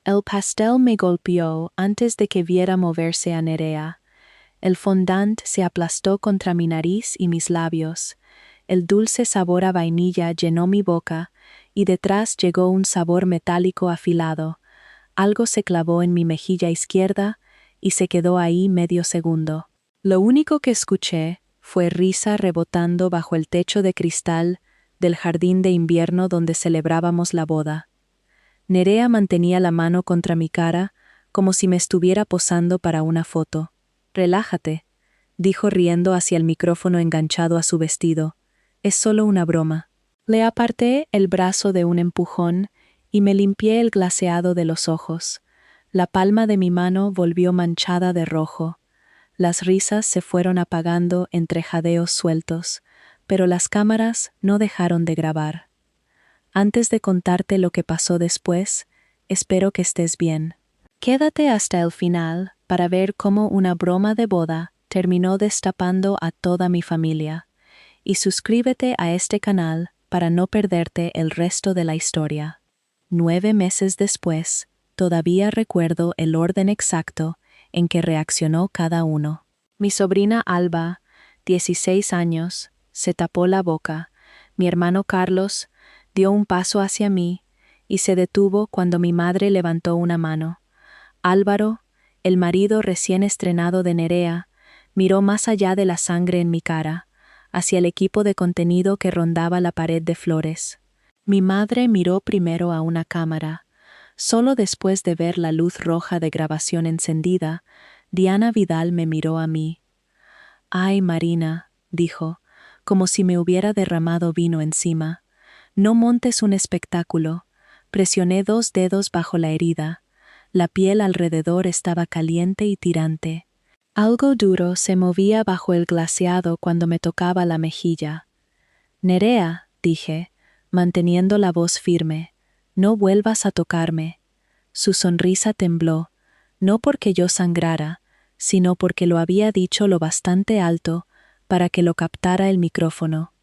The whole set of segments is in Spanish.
El pastel me golpeó antes de que viera moverse a Nerea. El fondant se aplastó contra mi nariz y mis labios. El dulce sabor a vainilla llenó mi boca, y detrás llegó un sabor metálico afilado. Algo se clavó en mi mejilla izquierda y se quedó ahí medio segundo. Lo único que escuché fue risa rebotando bajo el techo de cristal del jardín de invierno donde celebrábamos la boda. Nerea mantenía la mano contra mi cara como si me estuviera posando para una foto. «Relájate», dijo riendo hacia el micrófono enganchado a su vestido. «Es solo una broma». Le aparté el brazo de un empujón y me limpié el glaseado de los ojos. La palma de mi mano volvió manchada de rojo. Las risas se fueron apagando entre jadeos sueltos, pero las cámaras no dejaron de grabar. Antes de contarte lo que pasó después, espero que estés bien. Quédate hasta el final para ver cómo una broma de boda terminó destapando a toda mi familia. Y suscríbete a este canal para no perderte el resto de la historia. 9 meses después, todavía recuerdo el orden exacto en que reaccionó cada uno. Mi sobrina Alba, 16 años, se tapó la boca. Mi hermano Carlos dio un paso hacia mí y se detuvo cuando mi madre levantó una mano. Álvaro, el marido recién estrenado de Nerea, miró más allá de la sangre en mi cara, hacia el equipo de contenido que rondaba la pared de flores. Mi madre miró primero a una cámara. Solo después de ver la luz roja de grabación encendida, Diana Vidal me miró a mí. «Ay, Marina», dijo, como si me hubiera derramado vino encima. «No montes un espectáculo». Presioné 2 dedos bajo la herida. La piel alrededor estaba caliente y tirante. Algo duro se movía bajo el glaseado cuando me tocaba la mejilla. «Nerea», dije, manteniendo la voz firme, «no vuelvas a tocarme». Su sonrisa tembló, no porque yo sangrara, sino porque lo había dicho lo bastante alto para que lo captara el micrófono.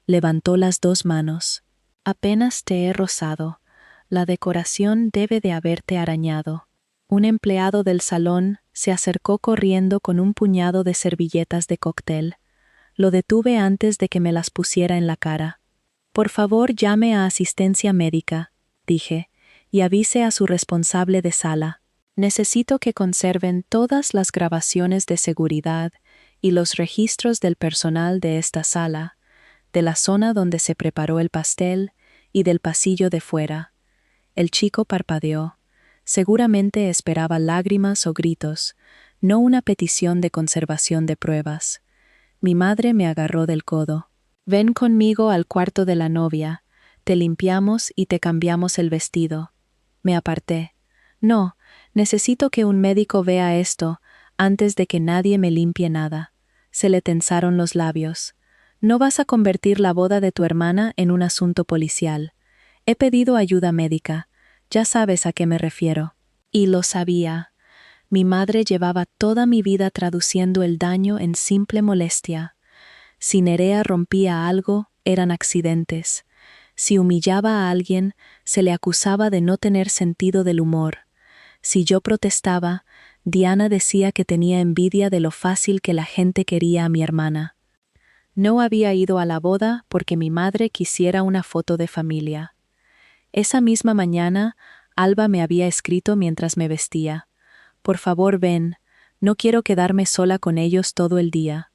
Levantó las 2 manos. «Apenas te he rozado. La decoración debe de haberte arañado». Un empleado del salón se acercó corriendo con un puñado de servilletas de cóctel. Lo detuve antes de que me las pusiera en la cara. «Por favor, llame a asistencia médica», dije, «y avise a su responsable de sala. Necesito que conserven todas las grabaciones de seguridad y los registros del personal de esta sala, de la zona donde se preparó el pastel y del pasillo de fuera». El chico parpadeó. Seguramente esperaba lágrimas o gritos, no una petición de conservación de pruebas. Mi madre me agarró del codo. «Ven conmigo al cuarto de la novia. Te limpiamos y te cambiamos el vestido». Me aparté. «No, necesito que un médico vea esto antes de que nadie me limpie nada». Se le tensaron los labios. «No vas a convertir la boda de tu hermana en un asunto policial. He pedido ayuda médica. Ya sabes a qué me refiero». Y lo sabía. Mi madre llevaba toda mi vida traduciendo el daño en simple molestia. Si Nerea rompía algo, eran accidentes. Si humillaba a alguien, se le acusaba de no tener sentido del humor. Si yo protestaba, Diana decía que tenía envidia de lo fácil que la gente quería a mi hermana. No había ido a la boda porque mi madre quisiera una foto de familia. Esa misma mañana, Alba me había escrito mientras me vestía. «Por favor, ven, no quiero quedarme sola con ellos todo el día».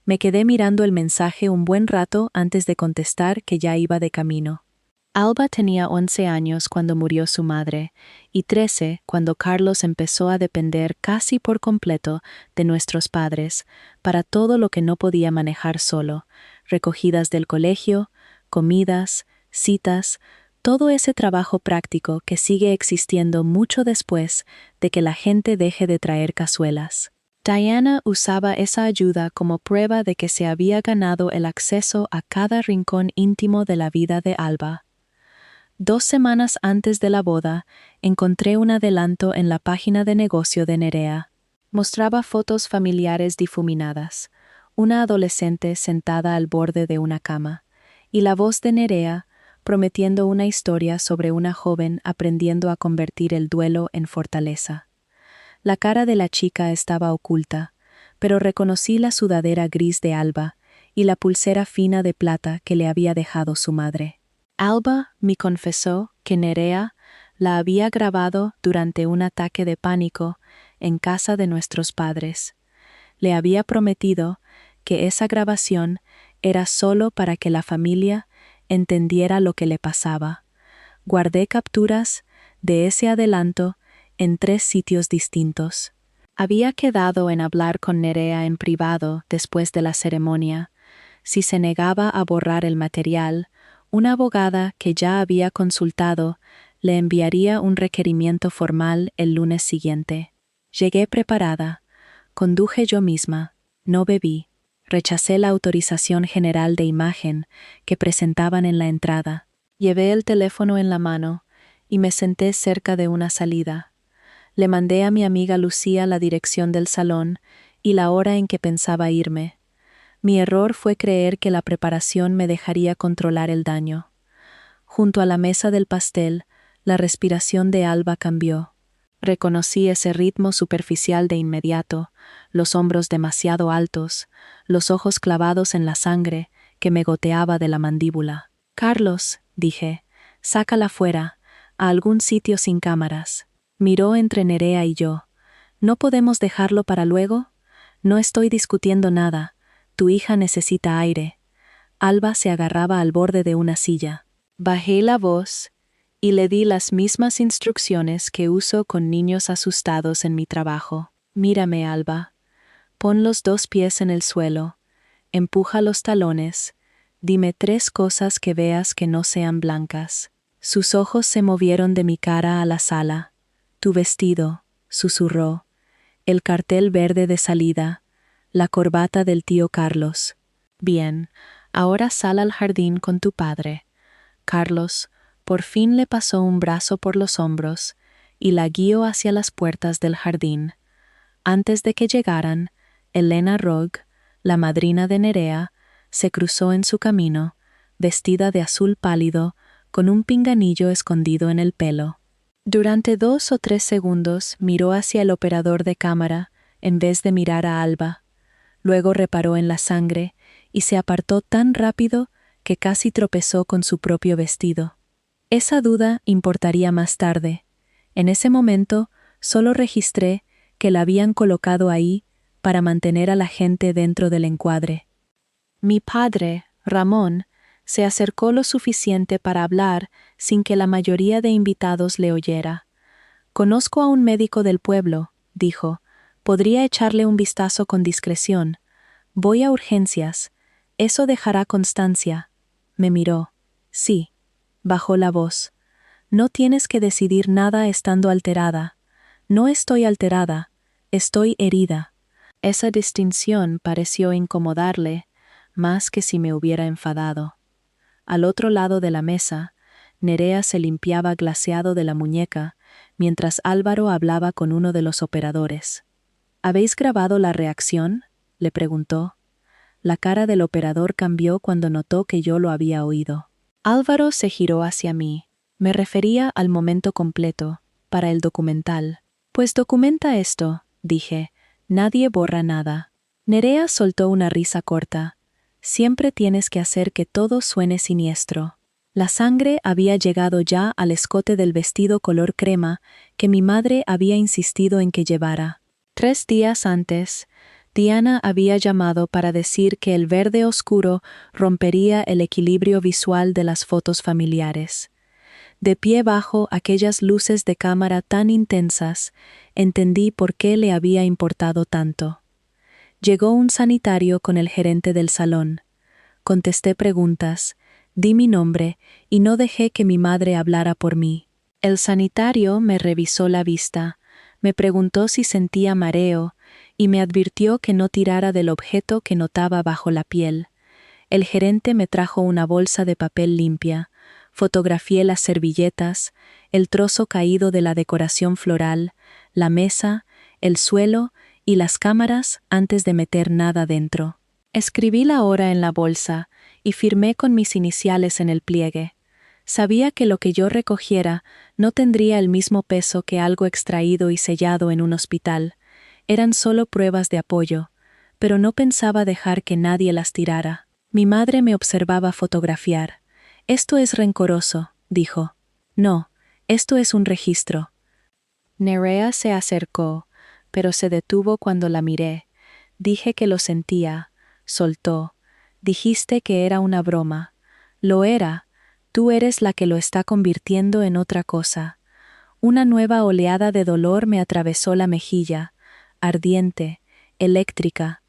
Me quedé mirando el mensaje un buen rato antes de contestar que ya iba de camino. Alba tenía 11 años cuando murió su madre y 13 cuando Carlos empezó a depender casi por completo de nuestros padres para todo lo que no podía manejar solo: recogidas del colegio, comidas, citas, todo ese trabajo práctico que sigue existiendo mucho después de que la gente deje de traer cazuelas. Diana usaba esa ayuda como prueba de que se había ganado el acceso a cada rincón íntimo de la vida de Alba. 2 semanas antes de la boda, encontré un adelanto en la página de negocio de Nerea. Mostraba fotos familiares difuminadas, una adolescente sentada al borde de una cama, y la voz de Nerea, prometiendo una historia sobre una joven aprendiendo a convertir el duelo en fortaleza. La cara de la chica estaba oculta, pero reconocí la sudadera gris de Alba y la pulsera fina de plata que le había dejado su madre. Alba me confesó que Nerea la había grabado durante un ataque de pánico en casa de nuestros padres. Le había prometido que esa grabación era solo para que la familia entendiera lo que le pasaba. Guardé capturas de ese adelanto en 3 sitios distintos. Había quedado en hablar con Nerea en privado después de la ceremonia. Si se negaba a borrar el material, una abogada que ya había consultado le enviaría un requerimiento formal el lunes siguiente. Llegué preparada. Conduje yo misma. No bebí. Rechacé la autorización general de imagen que presentaban en la entrada. Llevé el teléfono en la mano y me senté cerca de una salida. Le mandé a mi amiga Lucía la dirección del salón y la hora en que pensaba irme. Mi error fue creer que la preparación me dejaría controlar el daño. Junto a la mesa del pastel, la respiración de Alba cambió. Reconocí ese ritmo superficial de inmediato, los hombros demasiado altos, los ojos clavados en la sangre que me goteaba de la mandíbula. «Carlos», dije, «sácala fuera, a algún sitio sin cámaras». Miró entre Nerea y yo. «¿No podemos dejarlo para luego? No estoy discutiendo nada. Tu hija necesita aire». Alba se agarraba al borde de una silla. Bajé la voz y le di las mismas instrucciones que uso con niños asustados en mi trabajo. «Mírame, Alba. Pon los 2 pies en el suelo. Empuja los talones. Dime 3 cosas que veas que no sean blancas». Sus ojos se movieron de mi cara a la sala. «Tu vestido», susurró. «El cartel verde de salida. La corbata del tío Carlos. Bien, ahora sal al jardín con tu padre». Carlos por fin le pasó un brazo por los hombros y la guió hacia las puertas del jardín. Antes de que llegaran, Elena Rogue, la madrina de Nerea, se cruzó en su camino, vestida de azul pálido, con un pinganillo escondido en el pelo. Durante 2 o 3 segundos miró hacia el operador de cámara en vez de mirar a Alba. Luego reparó en la sangre y se apartó tan rápido que casi tropezó con su propio vestido. Esa duda importaría más tarde. En ese momento solo registré que la habían colocado ahí para mantener a la gente dentro del encuadre. Mi padre, Ramón, se acercó lo suficiente para hablar sin que la mayoría de invitados le oyera. «Conozco a un médico del pueblo», dijo. «Podría echarle un vistazo con discreción. Voy a urgencias. Eso dejará constancia». Me miró. «Sí». Bajó la voz. «No tienes que decidir nada estando alterada». «No estoy alterada. Estoy herida». Esa distinción pareció incomodarle, más que si me hubiera enfadado. Al otro lado de la mesa, Nerea se limpiaba glaseado de la muñeca, mientras Álvaro hablaba con uno de los operadores. «¿Habéis grabado la reacción?», le preguntó. La cara del operador cambió cuando notó que yo lo había oído. Álvaro se giró hacia mí. Me refería al momento completo, para el documental. «Pues documenta esto», dije. «Nadie borra nada». Nerea soltó una risa corta. «Siempre tienes que hacer que todo suene siniestro». La sangre había llegado ya al escote del vestido color crema que mi madre había insistido en que llevara. 3 días antes, Diana había llamado para decir que el verde oscuro rompería el equilibrio visual de las fotos familiares. De pie bajo aquellas luces de cámara tan intensas, entendí por qué le había importado tanto. Llegó un sanitario con el gerente del salón. Contesté preguntas, di mi nombre y no dejé que mi madre hablara por mí. El sanitario me revisó la vista, me preguntó si sentía mareo y me advirtió que no tirara del objeto que notaba bajo la piel. El gerente me trajo una bolsa de papel limpia, fotografié las servilletas, el trozo caído de la decoración floral, la mesa, el suelo y las cámaras antes de meter nada dentro. Escribí la hora en la bolsa y firmé con mis iniciales en el pliegue. Sabía que lo que yo recogiera no tendría el mismo peso que algo extraído y sellado en un hospital. Eran solo pruebas de apoyo, pero no pensaba dejar que nadie las tirara. Mi madre me observaba fotografiar. «Esto es rencoroso», dijo. «No, esto es un registro». Nerea se acercó, pero se detuvo cuando la miré. Dije que lo sentía. Soltó. «Dijiste que era una broma». «Lo era. Tú eres la que lo está convirtiendo en otra cosa». Una nueva oleada de dolor me atravesó la mejilla, ardiente, eléctrica.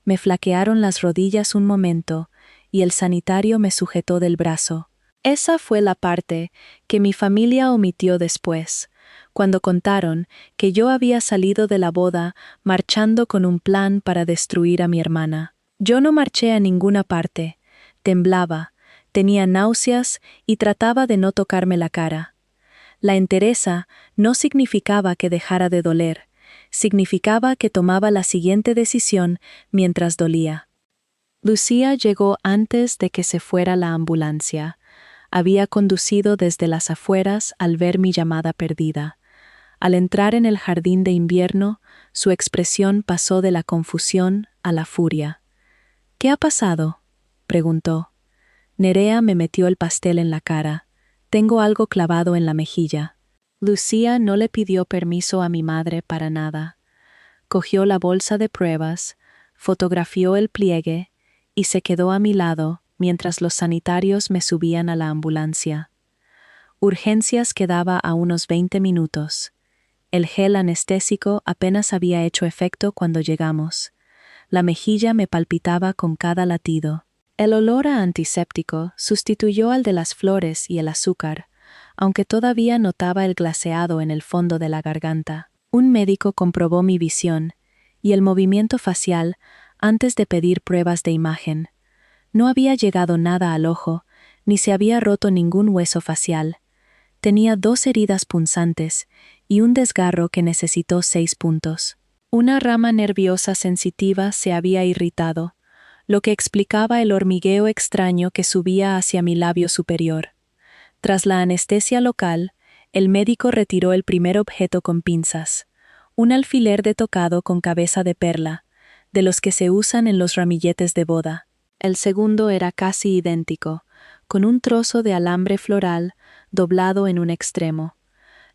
Me flaquearon las rodillas un momento, y el sanitario me sujetó del brazo. Esa fue la parte que mi familia omitió después, cuando contaron que yo había salido de la boda marchando con un plan para destruir a mi hermana. Yo no marché a ninguna parte. Temblaba, tenía náuseas y trataba de no tocarme la cara. La entereza no significaba que dejara de doler, significaba que tomaba la siguiente decisión mientras dolía. Lucía llegó antes de que se fuera la ambulancia. Había conducido desde las afueras al ver mi llamada perdida. Al entrar en el jardín de invierno, su expresión pasó de la confusión a la furia. «¿Qué ha pasado?», preguntó. Nerea me metió el pastel en la cara. Tengo algo clavado en la mejilla. Lucía no le pidió permiso a mi madre para nada. Cogió la bolsa de pruebas, fotografió el pliegue y se quedó a mi lado mientras los sanitarios me subían a la ambulancia. Urgencias quedaba a unos 20 minutos. El gel anestésico apenas había hecho efecto cuando llegamos. La mejilla me palpitaba con cada latido. El olor a antiséptico sustituyó al de las flores y el azúcar, aunque todavía notaba el glaseado en el fondo de la garganta. Un médico comprobó mi visión y el movimiento facial antes de pedir pruebas de imagen. No había llegado nada al ojo, ni se había roto ningún hueso facial. Tenía 2 heridas punzantes y un desgarro que necesitó 6 puntos. Una rama nerviosa sensitiva se había irritado, lo que explicaba el hormigueo extraño que subía hacia mi labio superior. Tras la anestesia local, el médico retiró el primer objeto con pinzas, un alfiler de tocado con cabeza de perla, de los que se usan en los ramilletes de boda. El segundo era casi idéntico, con un trozo de alambre floral doblado en un extremo.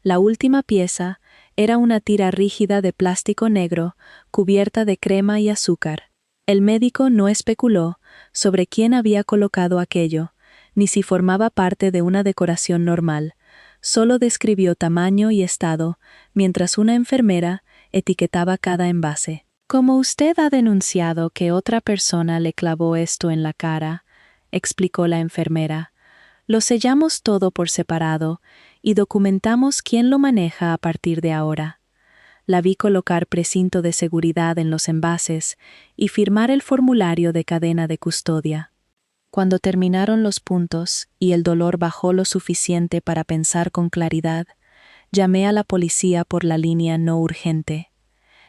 La última pieza era una tira rígida de plástico negro cubierta de crema y azúcar. El médico no especuló sobre quién había colocado aquello, ni si formaba parte de una decoración normal. Solo describió tamaño y estado, mientras una enfermera etiquetaba cada envase. «Como usted ha denunciado que otra persona le clavó esto en la cara», explicó la enfermera, «lo sellamos todo por separado y documentamos quién lo maneja a partir de ahora». La vi colocar precinto de seguridad en los envases y firmar el formulario de cadena de custodia. Cuando terminaron los puntos y el dolor bajó lo suficiente para pensar con claridad, llamé a la policía por la línea no urgente.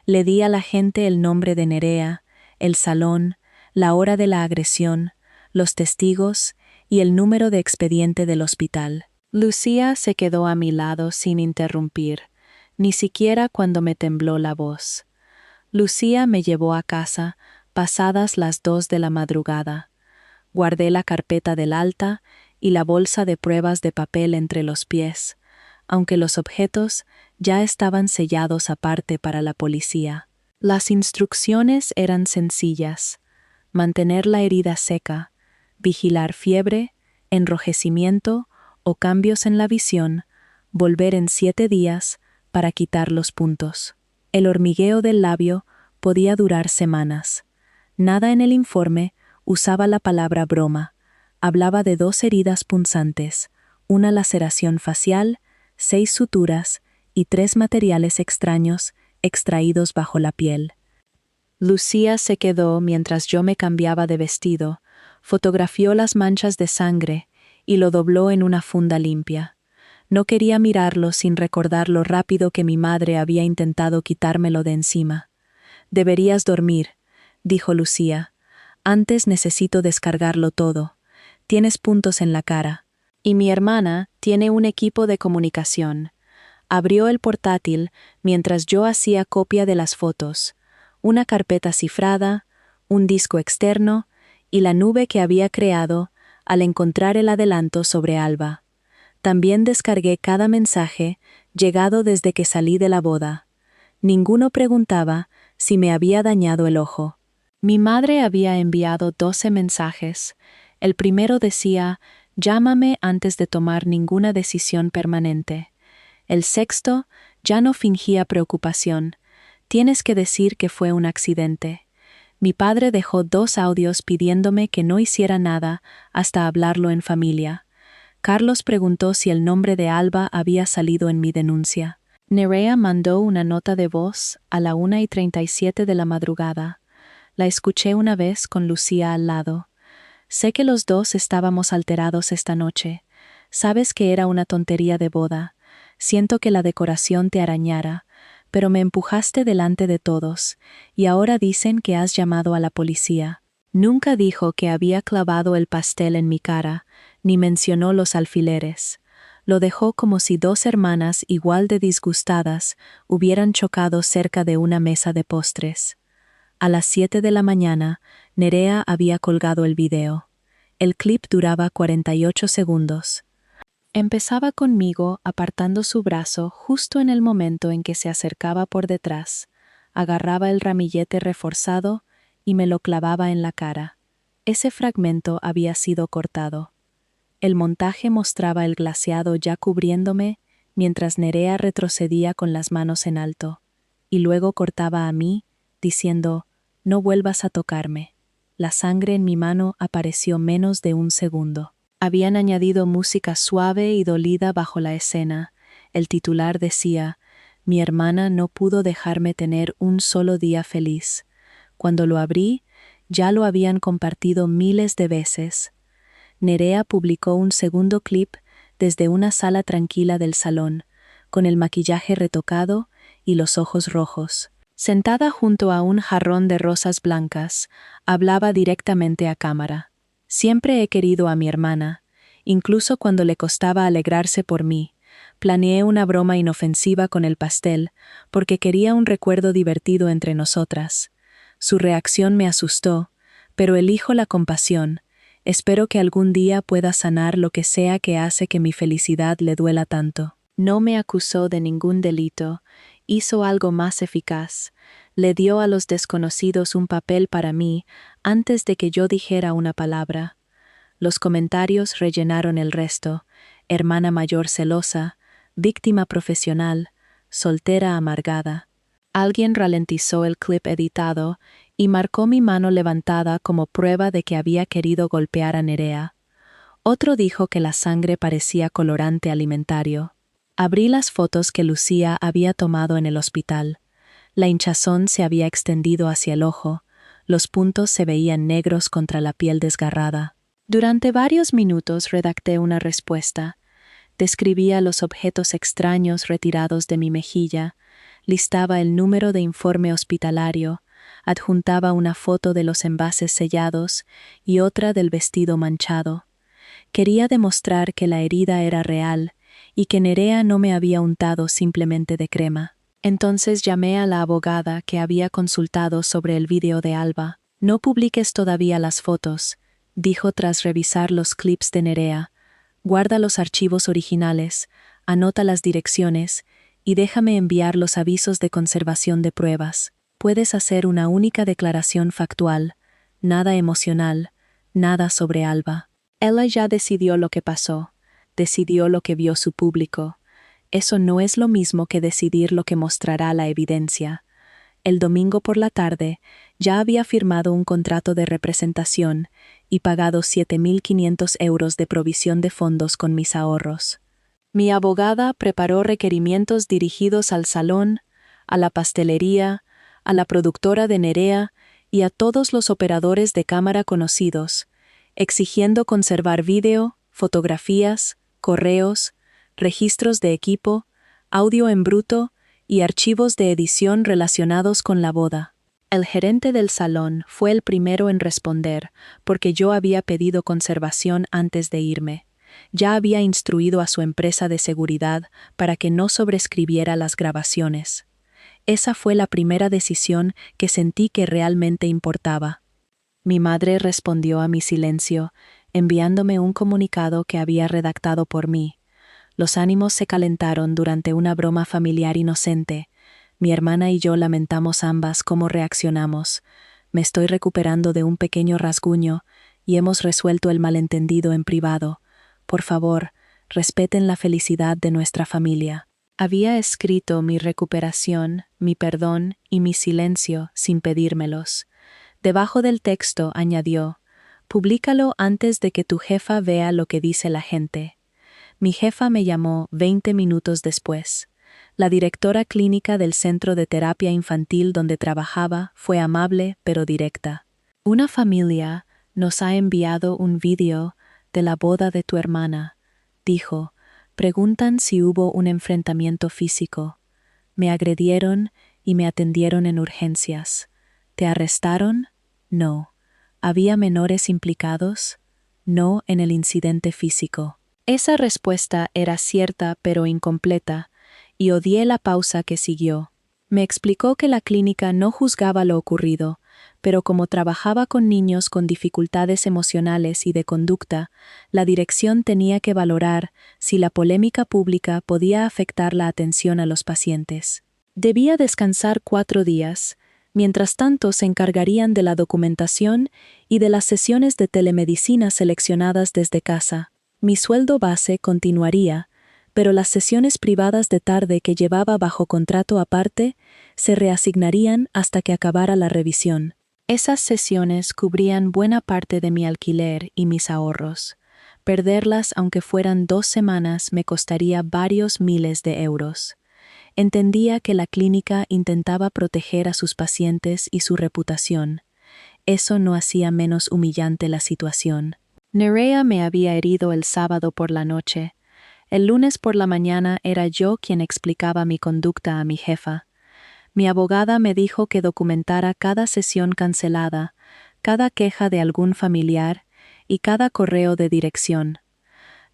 Le di a la gente el nombre de Nerea, el salón, la hora de la agresión, los testigos y el número de expediente del hospital. Lucía se quedó a mi lado sin interrumpir, ni siquiera cuando me tembló la voz. Lucía me llevó a casa, pasadas las 2 de la madrugada. Guardé la carpeta del alta y la bolsa de pruebas de papel entre los pies, aunque los objetos ya estaban sellados aparte para la policía. Las instrucciones eran sencillas: mantener la herida seca, vigilar fiebre, enrojecimiento o cambios en la visión, volver en 7 días para quitar los puntos. El hormigueo del labio podía durar semanas. Nada en el informe usaba la palabra broma. Hablaba de 2 heridas punzantes, una laceración facial, 6 suturas y 3 materiales extraños extraídos bajo la piel. Lucía se quedó mientras yo me cambiaba de vestido, fotografió las manchas de sangre y lo dobló en una funda limpia. No quería mirarlo sin recordar lo rápido que mi madre había intentado quitármelo de encima. «Deberías dormir», dijo Lucía. «Antes necesito descargarlo todo. Tienes puntos en la cara». Y mi hermana tiene un equipo de comunicación. Abrió el portátil mientras yo hacía copia de las fotos, una carpeta cifrada, un disco externo y la nube que había creado al encontrar el adelanto sobre Alba. También descargué cada mensaje llegado desde que salí de la boda. Ninguno preguntaba si me había dañado el ojo. Mi madre había enviado 12 mensajes. El primero decía: llámame antes de tomar ninguna decisión permanente. El sexto ya no fingía preocupación. Tienes que decir que fue un accidente. Mi padre dejó 2 audios pidiéndome que no hiciera nada hasta hablarlo en familia. Carlos preguntó si el nombre de Alba había salido en mi denuncia. Nerea mandó una nota de voz a la 1:37 de la madrugada. La escuché una vez con Lucía al lado. Sé que los dos estábamos alterados esta noche. Sabes que era una tontería de boda. Siento que la decoración te arañara, pero me empujaste delante de todos, y ahora dicen que has llamado a la policía. Nunca dijo que había clavado el pastel en mi cara, ni mencionó los alfileres. Lo dejó como si 2 hermanas igual de disgustadas hubieran chocado cerca de una mesa de postres. A las 7 de la mañana, Nerea había colgado el video. El clip duraba 48 segundos. Empezaba conmigo apartando su brazo justo en el momento en que se acercaba por detrás, agarraba el ramillete reforzado y me lo clavaba en la cara. Ese fragmento había sido cortado. El montaje mostraba el glaseado ya cubriéndome mientras Nerea retrocedía con las manos en alto, y luego cortaba a mí, diciendo: no vuelvas a tocarme. La sangre en mi mano apareció menos de 1 segundo. Habían añadido música suave y dolida bajo la escena. El titular decía: mi hermana no pudo dejarme tener un solo día feliz. Cuando lo abrí, ya lo habían compartido miles de veces. Nerea publicó un segundo clip desde una sala tranquila del salón, con el maquillaje retocado y los ojos rojos. Sentada junto a un jarrón de rosas blancas, hablaba directamente a cámara. Siempre he querido a mi hermana, incluso cuando le costaba alegrarse por mí. Planeé una broma inofensiva con el pastel, porque quería un recuerdo divertido entre nosotras. Su reacción me asustó, pero elijo la compasión. Espero que algún día pueda sanar lo que sea que hace que mi felicidad le duela tanto. No me acusó de ningún delito, hizo algo más eficaz. Le dio a los desconocidos un papel para mí antes de que yo dijera una palabra. Los comentarios rellenaron el resto: hermana mayor celosa, víctima profesional, soltera amargada. Alguien ralentizó el clip editado y marcó mi mano levantada como prueba de que había querido golpear a Nerea. Otro dijo que la sangre parecía colorante alimentario. Abrí las fotos que Lucía había tomado en el hospital. La hinchazón se había extendido hacia el ojo, los puntos se veían negros contra la piel desgarrada. Durante varios minutos redacté una respuesta. Describía los objetos extraños retirados de mi mejilla, listaba el número de informe hospitalario, adjuntaba una foto de los envases sellados y otra del vestido manchado. Quería demostrar que la herida era real y que Nerea no me había untado simplemente de crema. Entonces llamé a la abogada que había consultado sobre el video de Alba. No publiques todavía las fotos, dijo tras revisar los clips de Nerea. Guarda los archivos originales, anota las direcciones y déjame enviar los avisos de conservación de pruebas. Puedes hacer una única declaración factual, nada emocional, nada sobre Alba. Ella ya decidió lo que pasó, decidió lo que vio su público. Eso no es lo mismo que decidir lo que mostrará la evidencia. El domingo por la tarde ya había firmado un contrato de representación y pagado 7.500 euros de provisión de fondos con mis ahorros. Mi abogada preparó requerimientos dirigidos al salón, a la pastelería, a la productora de Nerea y a todos los operadores de cámara conocidos, exigiendo conservar vídeo, fotografías, correos, registros de equipo, audio en bruto y archivos de edición relacionados con la boda. El gerente del salón fue el primero en responder, porque yo había pedido conservación antes de irme. Ya había instruido a su empresa de seguridad para que no sobrescribiera las grabaciones. Esa fue la primera decisión que sentí que realmente importaba. Mi madre respondió a mi silencio, enviándome un comunicado que había redactado por mí. Los ánimos se calentaron durante una broma familiar inocente. Mi hermana y yo lamentamos ambas cómo reaccionamos. Me estoy recuperando de un pequeño rasguño y hemos resuelto el malentendido en privado. Por favor, respeten la felicidad de nuestra familia. Había escrito mi recuperación, mi perdón y mi silencio sin pedírmelos. Debajo del texto añadió: «Públicalo antes de que tu jefa vea lo que dice la gente». Mi jefa me llamó 20 minutos después. La directora clínica del centro de terapia infantil donde trabajaba fue amable pero directa. «Una familia nos ha enviado un vídeo de la boda de tu hermana», dijo. «Preguntan si hubo un enfrentamiento físico. Me agredieron y me atendieron en urgencias. ¿Te arrestaron? No. ¿Había menores implicados? No en el incidente físico». Esa respuesta era cierta pero incompleta, y odié la pausa que siguió. Me explicó que la clínica no juzgaba lo ocurrido, pero como trabajaba con niños con dificultades emocionales y de conducta, la dirección tenía que valorar si la polémica pública podía afectar la atención a los pacientes. Debía descansar 4 días. Mientras tanto, se encargarían de la documentación y de las sesiones de telemedicina seleccionadas desde casa. Mi sueldo base continuaría, pero las sesiones privadas de tarde que llevaba bajo contrato aparte se reasignarían hasta que acabara la revisión. Esas sesiones cubrían buena parte de mi alquiler y mis ahorros. Perderlas, aunque fueran 2 semanas, me costaría varios miles de euros. Entendía que la clínica intentaba proteger a sus pacientes y su reputación. Eso no hacía menos humillante la situación. Nerea me había herido el sábado por la noche. El lunes por la mañana era yo quien explicaba mi conducta a mi jefa. Mi abogada me dijo que documentara cada sesión cancelada, cada queja de algún familiar y cada correo de dirección.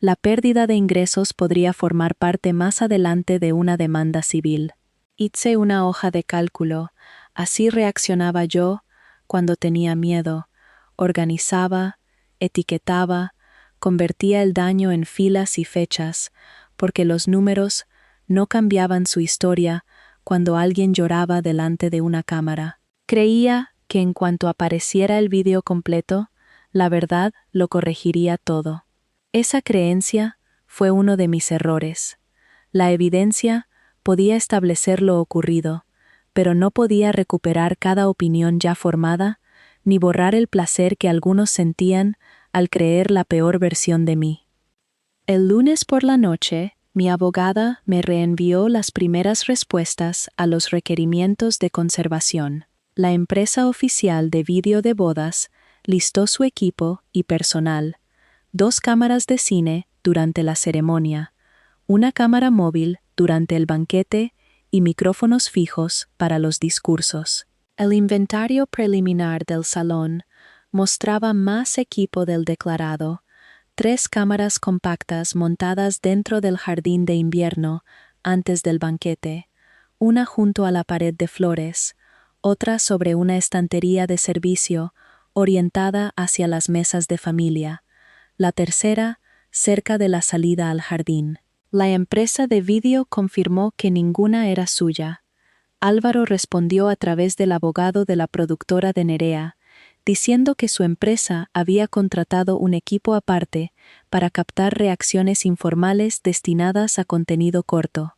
La pérdida de ingresos podría formar parte más adelante de una demanda civil. Hice una hoja de cálculo. Así reaccionaba yo cuando tenía miedo. Organizaba, etiquetaba, convertía el daño en filas y fechas, porque los números no cambiaban su historia cuando alguien lloraba delante de una cámara. Creía que en cuanto apareciera el vídeo completo, la verdad lo corregiría todo. Esa creencia fue uno de mis errores. La evidencia podía establecer lo ocurrido, pero no podía recuperar cada opinión ya formada, ni borrar el placer que algunos sentían al creer la peor versión de mí. El lunes por la noche, mi abogada me reenvió las primeras respuestas a los requerimientos de conservación. La empresa oficial de vídeo de bodas listó su equipo y personal, 2 cámaras de cine durante la ceremonia, una cámara móvil durante el banquete y micrófonos fijos para los discursos. El inventario preliminar del salón mostraba más equipo del declarado: 3 cámaras compactas montadas dentro del jardín de invierno antes del banquete, una junto a la pared de flores, otra sobre una estantería de servicio orientada hacia las mesas de familia, la tercera cerca de la salida al jardín. La empresa de vídeo confirmó que ninguna era suya. Álvaro respondió a través del abogado de la productora de Nerea, diciendo que su empresa había contratado un equipo aparte para captar reacciones informales destinadas a contenido corto.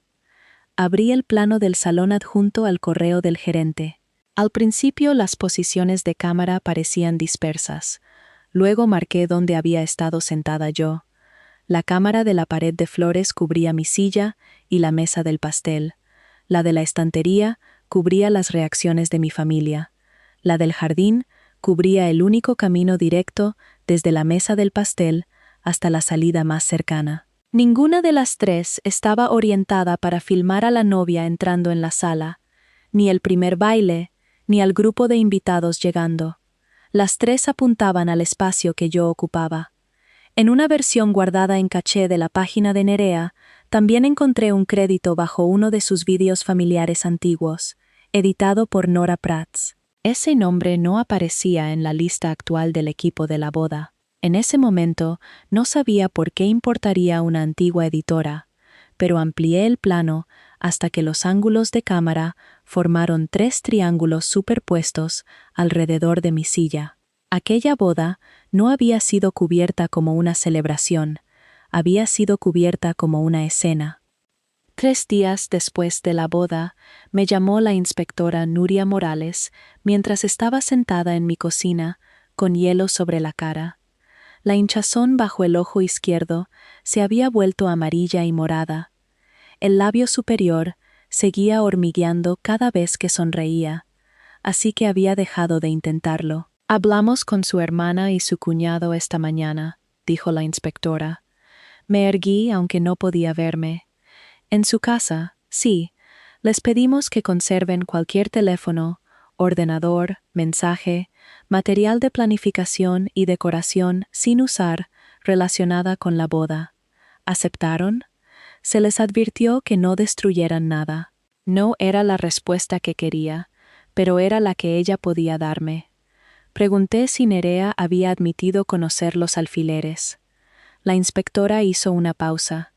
Abrí el plano del salón adjunto al correo del gerente. Al principio las posiciones de cámara parecían dispersas. Luego marqué dónde había estado sentada yo. La cámara de la pared de flores cubría mi silla y la mesa del pastel. La de la estantería cubría las reacciones de mi familia. La del jardín cubría el único camino directo desde la mesa del pastel hasta la salida más cercana. Ninguna de las 3 estaba orientada para filmar a la novia entrando en la sala, ni el primer baile, ni al grupo de invitados llegando. Las 3 apuntaban al espacio que yo ocupaba. En una versión guardada en caché de la página de Nerea, también encontré un crédito bajo uno de sus vídeos familiares antiguos, editado por Nora Prats. Ese nombre no aparecía en la lista actual del equipo de la boda. En ese momento, no sabía por qué importaría una antigua editora, pero amplié el plano hasta que los ángulos de cámara formaron 3 triángulos superpuestos alrededor de mi silla. Aquella boda no había sido cubierta como una celebración, había sido cubierta como una escena. 3 días después de la boda, me llamó la inspectora Nuria Morales mientras estaba sentada en mi cocina, con hielo sobre la cara. La hinchazón bajo el ojo izquierdo se había vuelto amarilla y morada. El labio superior seguía hormigueando cada vez que sonreía, así que había dejado de intentarlo. Hablamos con su hermana y su cuñado esta mañana, dijo la inspectora. Me erguí aunque no podía verme. En su casa, sí, les pedimos que conserven cualquier teléfono, ordenador, mensaje, material de planificación y decoración sin usar relacionada con la boda. ¿Aceptaron? Se les advirtió que no destruyeran nada. No era la respuesta que quería, pero era la que ella podía darme. Pregunté si Nerea había admitido conocer los alfileres. La inspectora hizo una pausa.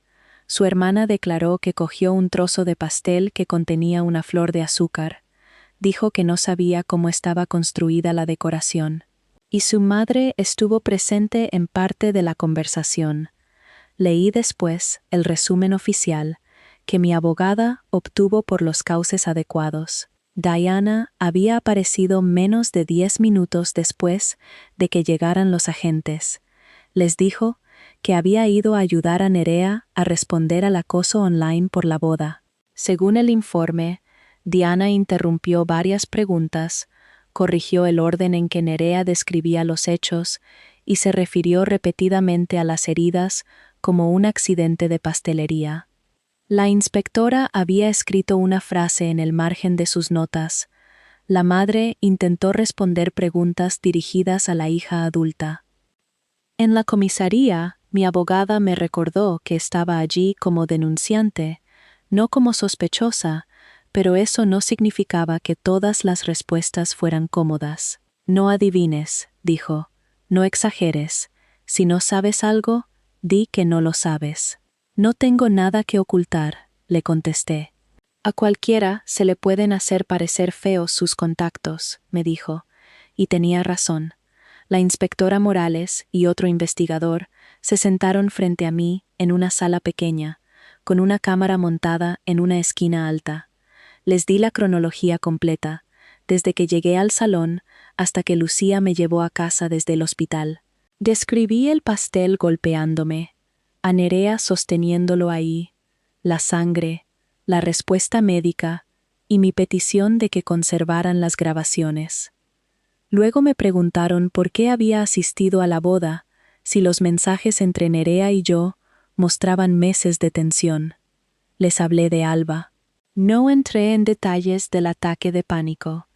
Su hermana declaró que cogió un trozo de pastel que contenía una flor de azúcar. Dijo que no sabía cómo estaba construida la decoración. Y su madre estuvo presente en parte de la conversación. Leí después el resumen oficial que mi abogada obtuvo por los cauces adecuados. Diana había aparecido menos de 10 minutos después de que llegaran los agentes. Les dijo que había ido a ayudar a Nerea a responder al acoso online por la boda. Según el informe, Diana interrumpió varias preguntas, corrigió el orden en que Nerea describía los hechos y se refirió repetidamente a las heridas como un accidente de pastelería. La inspectora había escrito una frase en el margen de sus notas. La madre intentó responder preguntas dirigidas a la hija adulta. En la comisaría, mi abogada me recordó que estaba allí como denunciante, no como sospechosa, pero eso no significaba que todas las respuestas fueran cómodas. No adivines, dijo, no exageres. Si no sabes algo, di que no lo sabes. No tengo nada que ocultar, le contesté. A cualquiera se le pueden hacer parecer feos sus contactos, me dijo, y tenía razón. La inspectora Morales y otro investigador se sentaron frente a mí en una sala pequeña, con una cámara montada en una esquina alta. Les di la cronología completa, desde que llegué al salón hasta que Lucía me llevó a casa desde el hospital. Describí el pastel golpeándome, a Nerea sosteniéndolo ahí, la sangre, la respuesta médica y mi petición de que conservaran las grabaciones. Luego me preguntaron por qué había asistido a la boda, si los mensajes entre Nerea y yo mostraban meses de tensión. Les hablé de Alba. No entré en detalles del ataque de pánico.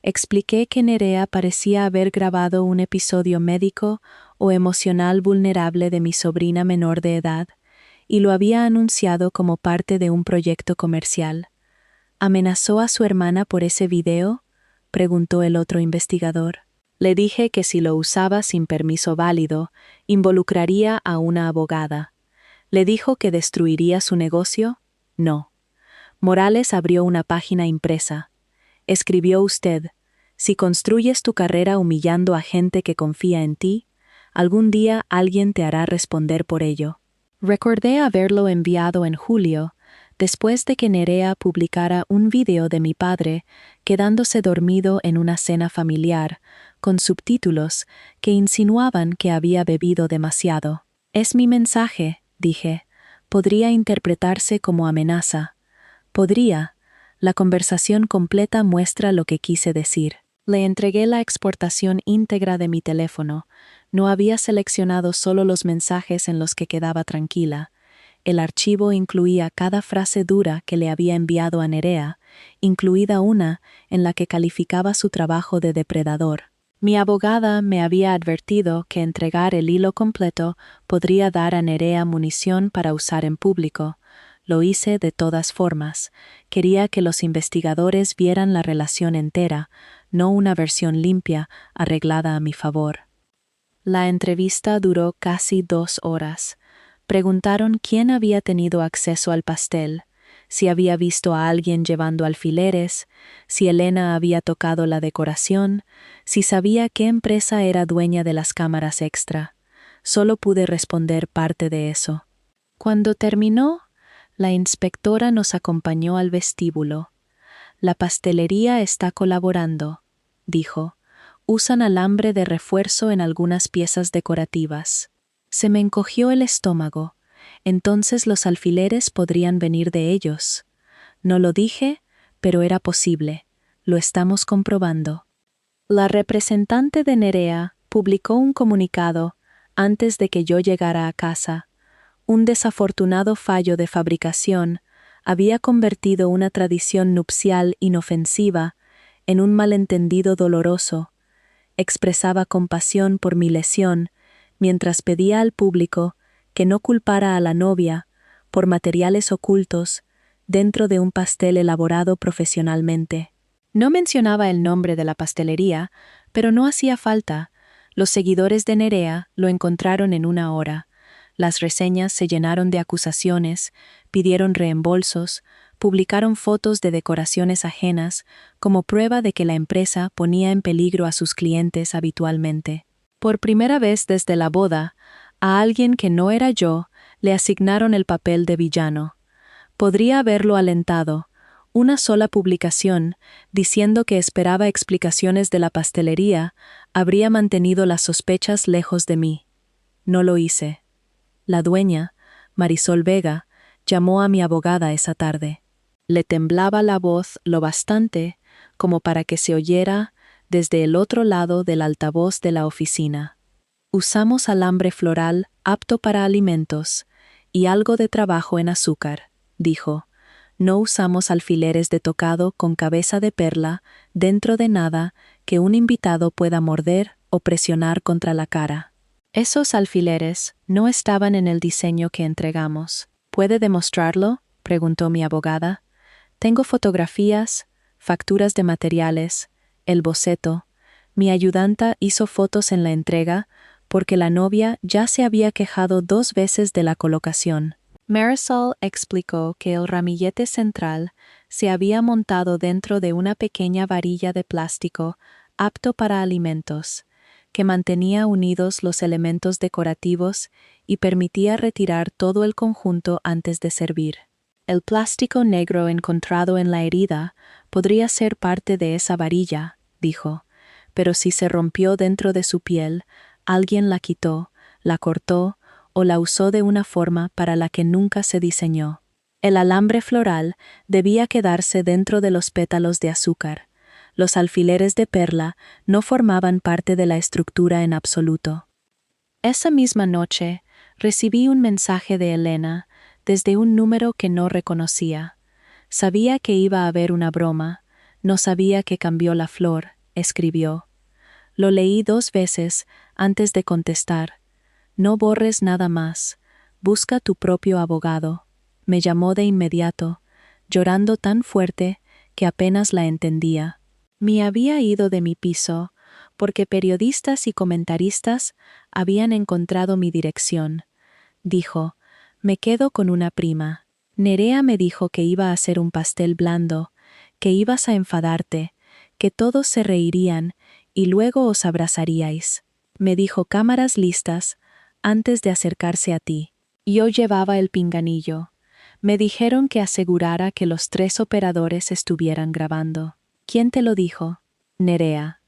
Expliqué que Nerea parecía haber grabado un episodio médico o emocional vulnerable de mi sobrina menor de edad, y lo había anunciado como parte de un proyecto comercial. ¿Amenazó a su hermana por ese video?, preguntó el otro investigador. Le dije que si lo usaba sin permiso válido, involucraría a una abogada. ¿Le dijo que destruiría su negocio? No. Morales abrió una página impresa. Escribió usted: si construyes tu carrera humillando a gente que confía en ti, algún día alguien te hará responder por ello. Recordé haberlo enviado en julio, después de que Nerea publicara un video de mi padre quedándose dormido en una cena familiar, con subtítulos que insinuaban que había bebido demasiado. Es mi mensaje, dije. Podría interpretarse como amenaza. Podría. La conversación completa muestra lo que quise decir. Le entregué la exportación íntegra de mi teléfono. No había seleccionado solo los mensajes en los que quedaba tranquila. El archivo incluía cada frase dura que le había enviado a Nerea, incluida una en la que calificaba su trabajo de depredador. Mi abogada me había advertido que entregar el hilo completo podría dar a Nerea munición para usar en público. Lo hice de todas formas. Quería que los investigadores vieran la relación entera, no una versión limpia, arreglada a mi favor. La entrevista duró casi 2 horas. Preguntaron quién había tenido acceso al pastel, si había visto a alguien llevando alfileres, si Elena había tocado la decoración, si sabía qué empresa era dueña de las cámaras extra. Solo pude responder parte de eso. Cuando terminó, la inspectora nos acompañó al vestíbulo. La pastelería está colaborando, dijo. Usan alambre de refuerzo en algunas piezas decorativas. Se me encogió el estómago. Entonces los alfileres podrían venir de ellos. No lo dije, pero era posible. Lo estamos comprobando. La representante de Nerea publicó un comunicado antes de que yo llegara a casa. Un desafortunado fallo de fabricación había convertido una tradición nupcial inofensiva en un malentendido doloroso. Expresaba compasión por mi lesión mientras pedía al público que no culpara a la novia por materiales ocultos dentro de un pastel elaborado profesionalmente. No mencionaba el nombre de la pastelería, pero no hacía falta. Los seguidores de Nerea lo encontraron en 1 hora. Las reseñas se llenaron de acusaciones, pidieron reembolsos, publicaron fotos de decoraciones ajenas como prueba de que la empresa ponía en peligro a sus clientes habitualmente. Por primera vez desde la boda, a alguien que no era yo le asignaron el papel de villano. Podría haberlo alentado. Una sola publicación, diciendo que esperaba explicaciones de la pastelería, habría mantenido las sospechas lejos de mí. No lo hice. La dueña, Marisol Vega, llamó a mi abogada esa tarde. Le temblaba la voz lo bastante como para que se oyera desde el otro lado del altavoz de la oficina. Usamos alambre floral apto para alimentos y algo de trabajo en azúcar, dijo. No usamos alfileres de tocado con cabeza de perla dentro de nada que un invitado pueda morder o presionar contra la cara. Esos alfileres no estaban en el diseño que entregamos. ¿Puede demostrarlo?, preguntó mi abogada. Tengo fotografías, facturas de materiales, el boceto. Mi ayudanta hizo fotos en la entrega porque la novia ya se había quejado 2 veces de la colocación. Marisol explicó que el ramillete central se había montado dentro de una pequeña varilla de plástico apto para alimentos, que mantenía unidos los elementos decorativos y permitía retirar todo el conjunto antes de servir. El plástico negro encontrado en la herida podría ser parte de esa varilla, dijo, pero si se rompió dentro de su piel, alguien la quitó, la cortó o la usó de una forma para la que nunca se diseñó. El alambre floral debía quedarse dentro de los pétalos de azúcar. Los alfileres de perla no formaban parte de la estructura en absoluto. Esa misma noche recibí un mensaje de Elena desde un número que no reconocía. Sabía que iba a haber una broma, no sabía que cambió la flor, escribió. Lo leí 2 veces antes de contestar. No borres nada más, busca tu propio abogado. Me llamó de inmediato, llorando tan fuerte que apenas la entendía. Me había ido de mi piso porque periodistas y comentaristas habían encontrado mi dirección. Dijo, me quedo con una prima. Nerea me dijo que iba a hacer un pastel blando, que ibas a enfadarte, que todos se reirían y luego os abrazaríais. Me dijo cámaras listas antes de acercarse a ti. Yo llevaba el pinganillo. Me dijeron que asegurara que los 3 operadores estuvieran grabando. ¿Quién te lo dijo? Nerea.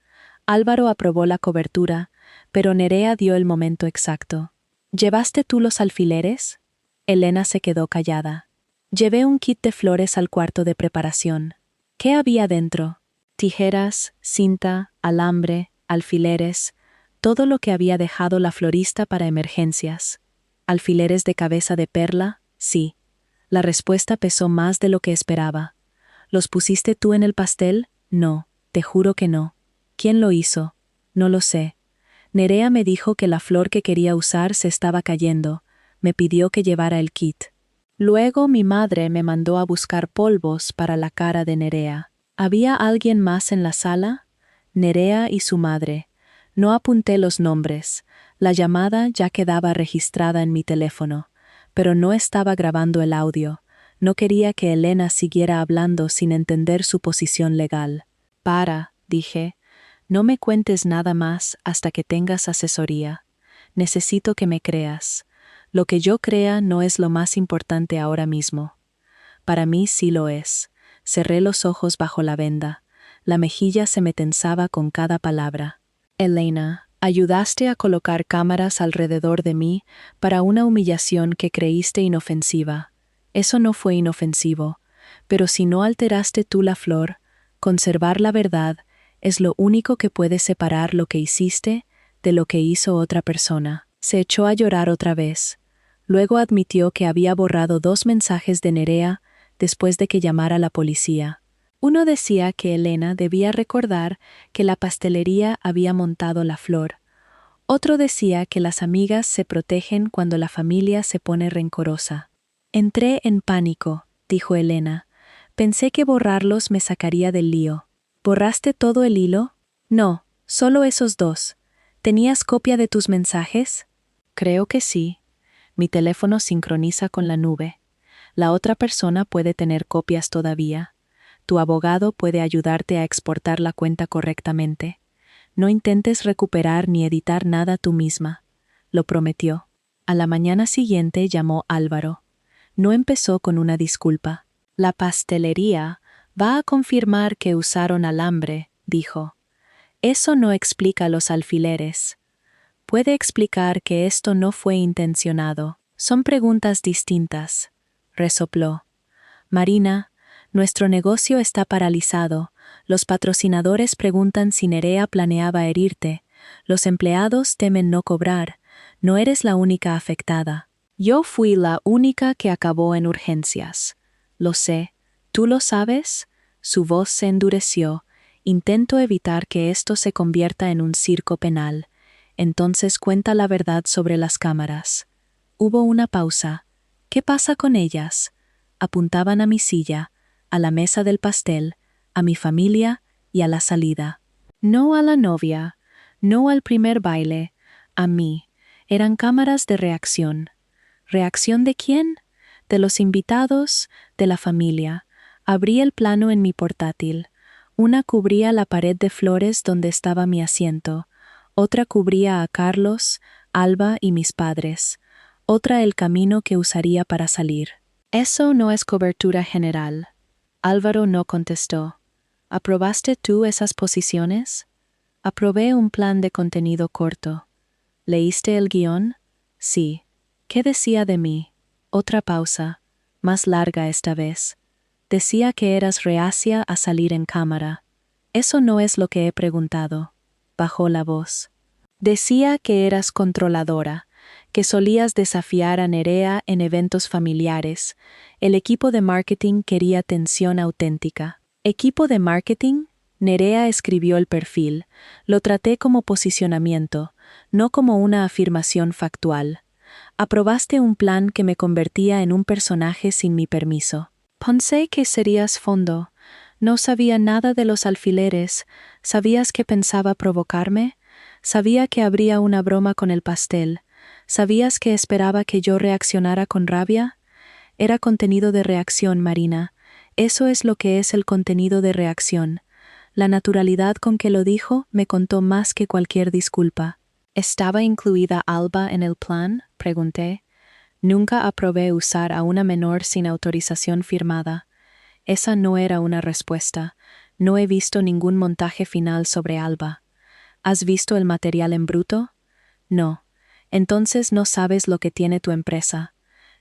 Álvaro aprobó la cobertura, pero Nerea dio el momento exacto. ¿Llevaste tú los alfileres? Elena se quedó callada. Llevé un kit de flores al cuarto de preparación. ¿Qué había dentro? Tijeras, cinta, alambre, alfileres, todo lo que había dejado la florista para emergencias. ¿Alfileres de cabeza de perla? Sí. La respuesta pesó más de lo que esperaba. ¿Los pusiste tú en el pastel? No, te juro que no. ¿Quién lo hizo? No lo sé. Nerea me dijo que la flor que quería usar se estaba cayendo. Me pidió que llevara el kit. Luego mi madre me mandó a buscar polvos para la cara de Nerea. ¿Había alguien más en la sala? Nerea y su madre. No apunté los nombres. La llamada ya quedaba registrada en mi teléfono, pero no estaba grabando el audio. No quería que Elena siguiera hablando sin entender su posición legal. Para, dije. No me cuentes nada más hasta que tengas asesoría. Necesito que me creas. Lo que yo crea no es lo más importante ahora mismo. Para mí sí lo es. Cerré los ojos bajo la venda. La mejilla se me tensaba con cada palabra. Elena, ayudaste a colocar cámaras alrededor de mí para una humillación que creíste inofensiva. Eso no fue inofensivo, pero si no alteraste tú la flor, conservar la verdad es lo único que puede separar lo que hiciste de lo que hizo otra persona. Se echó a llorar otra vez. Luego admitió que había borrado 2 mensajes de Nerea después de que llamara a la policía. Uno decía que Elena debía recordar que la pastelería había montado la flor. Otro decía que las amigas se protegen cuando la familia se pone rencorosa. Entré en pánico, dijo Elena. Pensé que borrarlos me sacaría del lío. ¿Borraste todo el hilo? No, solo esos 2. ¿Tenías copia de tus mensajes? Creo que sí. Mi teléfono sincroniza con la nube. La otra persona puede tener copias todavía. Tu abogado puede ayudarte a exportar la cuenta correctamente. No intentes recuperar ni editar nada tú misma. Lo prometió. A la mañana siguiente llamó Álvaro. No empezó con una disculpa. La pastelería va a confirmar que usaron alambre, dijo. Eso no explica los alfileres. Puede explicar que esto no fue intencionado. Son preguntas distintas. Resopló. Marina, nuestro negocio está paralizado. Los patrocinadores preguntan si Nerea planeaba herirte. Los empleados temen no cobrar. No eres la única afectada. Yo fui la única que acabó en urgencias. Lo sé. ¿Tú lo sabes? Su voz se endureció. Intento evitar que esto se convierta en un circo penal. Entonces cuenta la verdad sobre las cámaras. Hubo una pausa. ¿Qué pasa con ellas? Apuntaban a mi silla, a la mesa del pastel, a mi familia y a la salida. No a la novia, no al primer baile, a mí. Eran cámaras de reacción. ¿Reacción de quién? De los invitados, de la familia. Abrí el plano en mi portátil. Una cubría la pared de flores donde estaba mi asiento. Otra cubría a Carlos, Alba y mis padres. Otra el camino que usaría para salir. Eso no es cobertura general. Álvaro no contestó. ¿Aprobaste tú esas posiciones? Aprobé un plan de contenido corto. ¿Leíste el guión? Sí. ¿Qué decía de mí? Otra pausa, más larga esta vez. Decía que eras reacia a salir en cámara. Eso no es lo que he preguntado. Bajó la voz. Decía que eras controladora, que solías desafiar a Nerea en eventos familiares. El equipo de marketing quería tensión auténtica. ¿Equipo de marketing? Nerea escribió el perfil. Lo traté como posicionamiento, no como una afirmación factual. Aprobaste un plan que me convertía en un personaje sin mi permiso. Pensé que serías fondo. No sabía nada de los alfileres. ¿Sabías que pensaba provocarme? Sabía que habría una broma con el pastel. ¿Sabías que esperaba que yo reaccionara con rabia? Era contenido de reacción, Marina. Eso es lo que es el contenido de reacción. La naturalidad con que lo dijo me contó más que cualquier disculpa. ¿Estaba incluida Alba en el plan?, pregunté. Nunca aprobé usar a una menor sin autorización firmada. Esa no era una respuesta. No he visto ningún montaje final sobre Alba. ¿Has visto el material en bruto? No. Entonces no sabes lo que tiene tu empresa.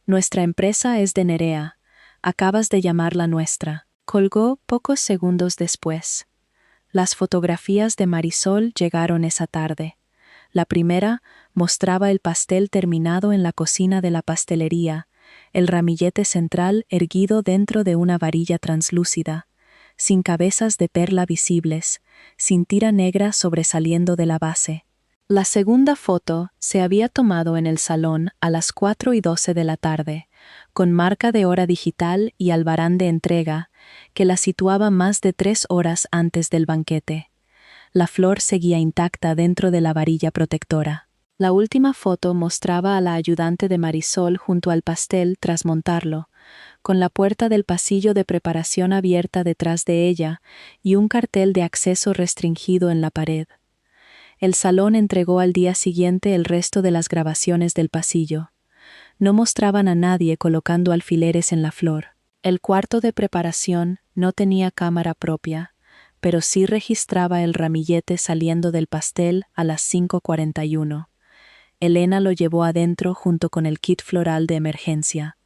Nuestra empresa es de Nerea. Acabas de llamarla nuestra. Colgó pocos segundos después. Las fotografías de Marisol llegaron esa tarde. La primera mostraba el pastel terminado en la cocina de la pastelería, el ramillete central erguido dentro de una varilla translúcida. sin cabezas de perla visibles, sin tira negra sobresaliendo de la base. La segunda foto se había tomado en el salón a las 4:12 de la tarde, con marca de hora digital y albarán de entrega, que la situaba más de 3 horas antes del banquete. La flor seguía intacta dentro de la varilla protectora. La última foto mostraba a la ayudante de Marisol junto al pastel tras montarlo, con la puerta del pasillo de preparación abierta detrás de ella y un cartel de acceso restringido en la pared. El salón entregó al día siguiente el resto de las grabaciones del pasillo. No mostraban a nadie colocando alfileres en la flor. El cuarto de preparación no tenía cámara propia, pero sí registraba el ramillete saliendo del pastel a las 5:41. Elena lo llevó adentro junto con el kit floral de emergencia.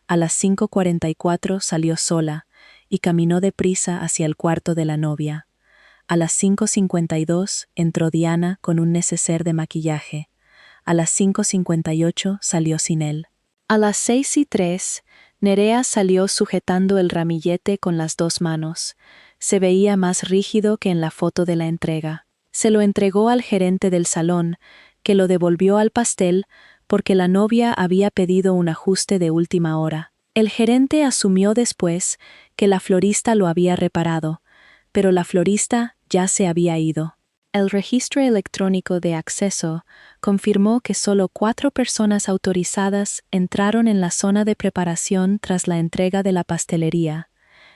A las 5:44 salió sola y caminó deprisa hacia el cuarto de la novia. A las 5:52 entró Diana con un neceser de maquillaje. A las 5:58 salió sin él. A las 6:03, Nerea salió sujetando el ramillete con las 2 manos. Se veía más rígido que en la foto de la entrega. Se lo entregó al gerente del salón, que lo devolvió al pastel porque la novia había pedido un ajuste de última hora. El gerente asumió después que la florista lo había reparado, pero la florista ya se había ido. El registro electrónico de acceso confirmó que solo 4 personas autorizadas entraron en la zona de preparación tras la entrega de la pastelería: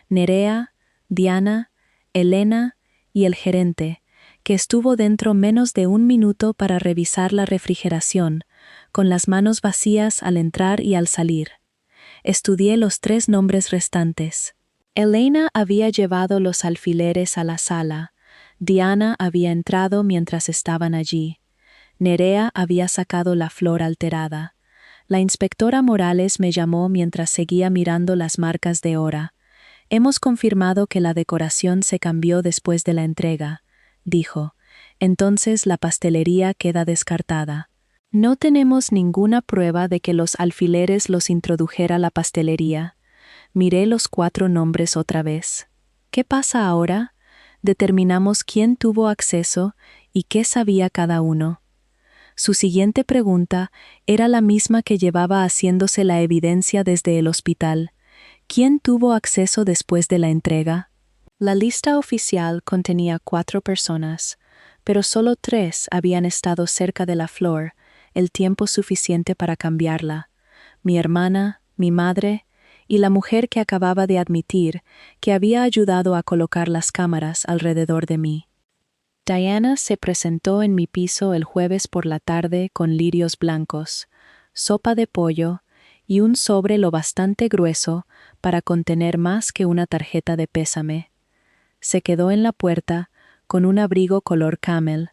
Nerea, Diana, Elena y el gerente, que estuvo dentro menos de 1 minuto para revisar la refrigeración, con las manos vacías al entrar y al salir. Estudié los 3 nombres restantes. Elena había llevado los alfileres a la sala. Diana había entrado mientras estaban allí. Nerea había sacado la flor alterada. La inspectora Morales me llamó mientras seguía mirando las marcas de hora. Hemos confirmado que la decoración se cambió después de la entrega, dijo. Entonces la pastelería queda descartada. No tenemos ninguna prueba de que los alfileres los introdujera la pastelería. Miré los 4 nombres otra vez. ¿Qué pasa ahora? Determinamos quién tuvo acceso y qué sabía cada uno. Su siguiente pregunta era la misma que llevaba haciéndose la evidencia desde el hospital. ¿Quién tuvo acceso después de la entrega? La lista oficial contenía 4 personas, pero solo 3 habían estado cerca de la flor el tiempo suficiente para cambiarla: mi hermana, mi madre y la mujer que acababa de admitir que había ayudado a colocar las cámaras alrededor de mí. Diana se presentó en mi piso el jueves por la tarde con lirios blancos, sopa de pollo y un sobre lo bastante grueso para contener más que una tarjeta de pésame. Se quedó en la puerta con un abrigo color camel,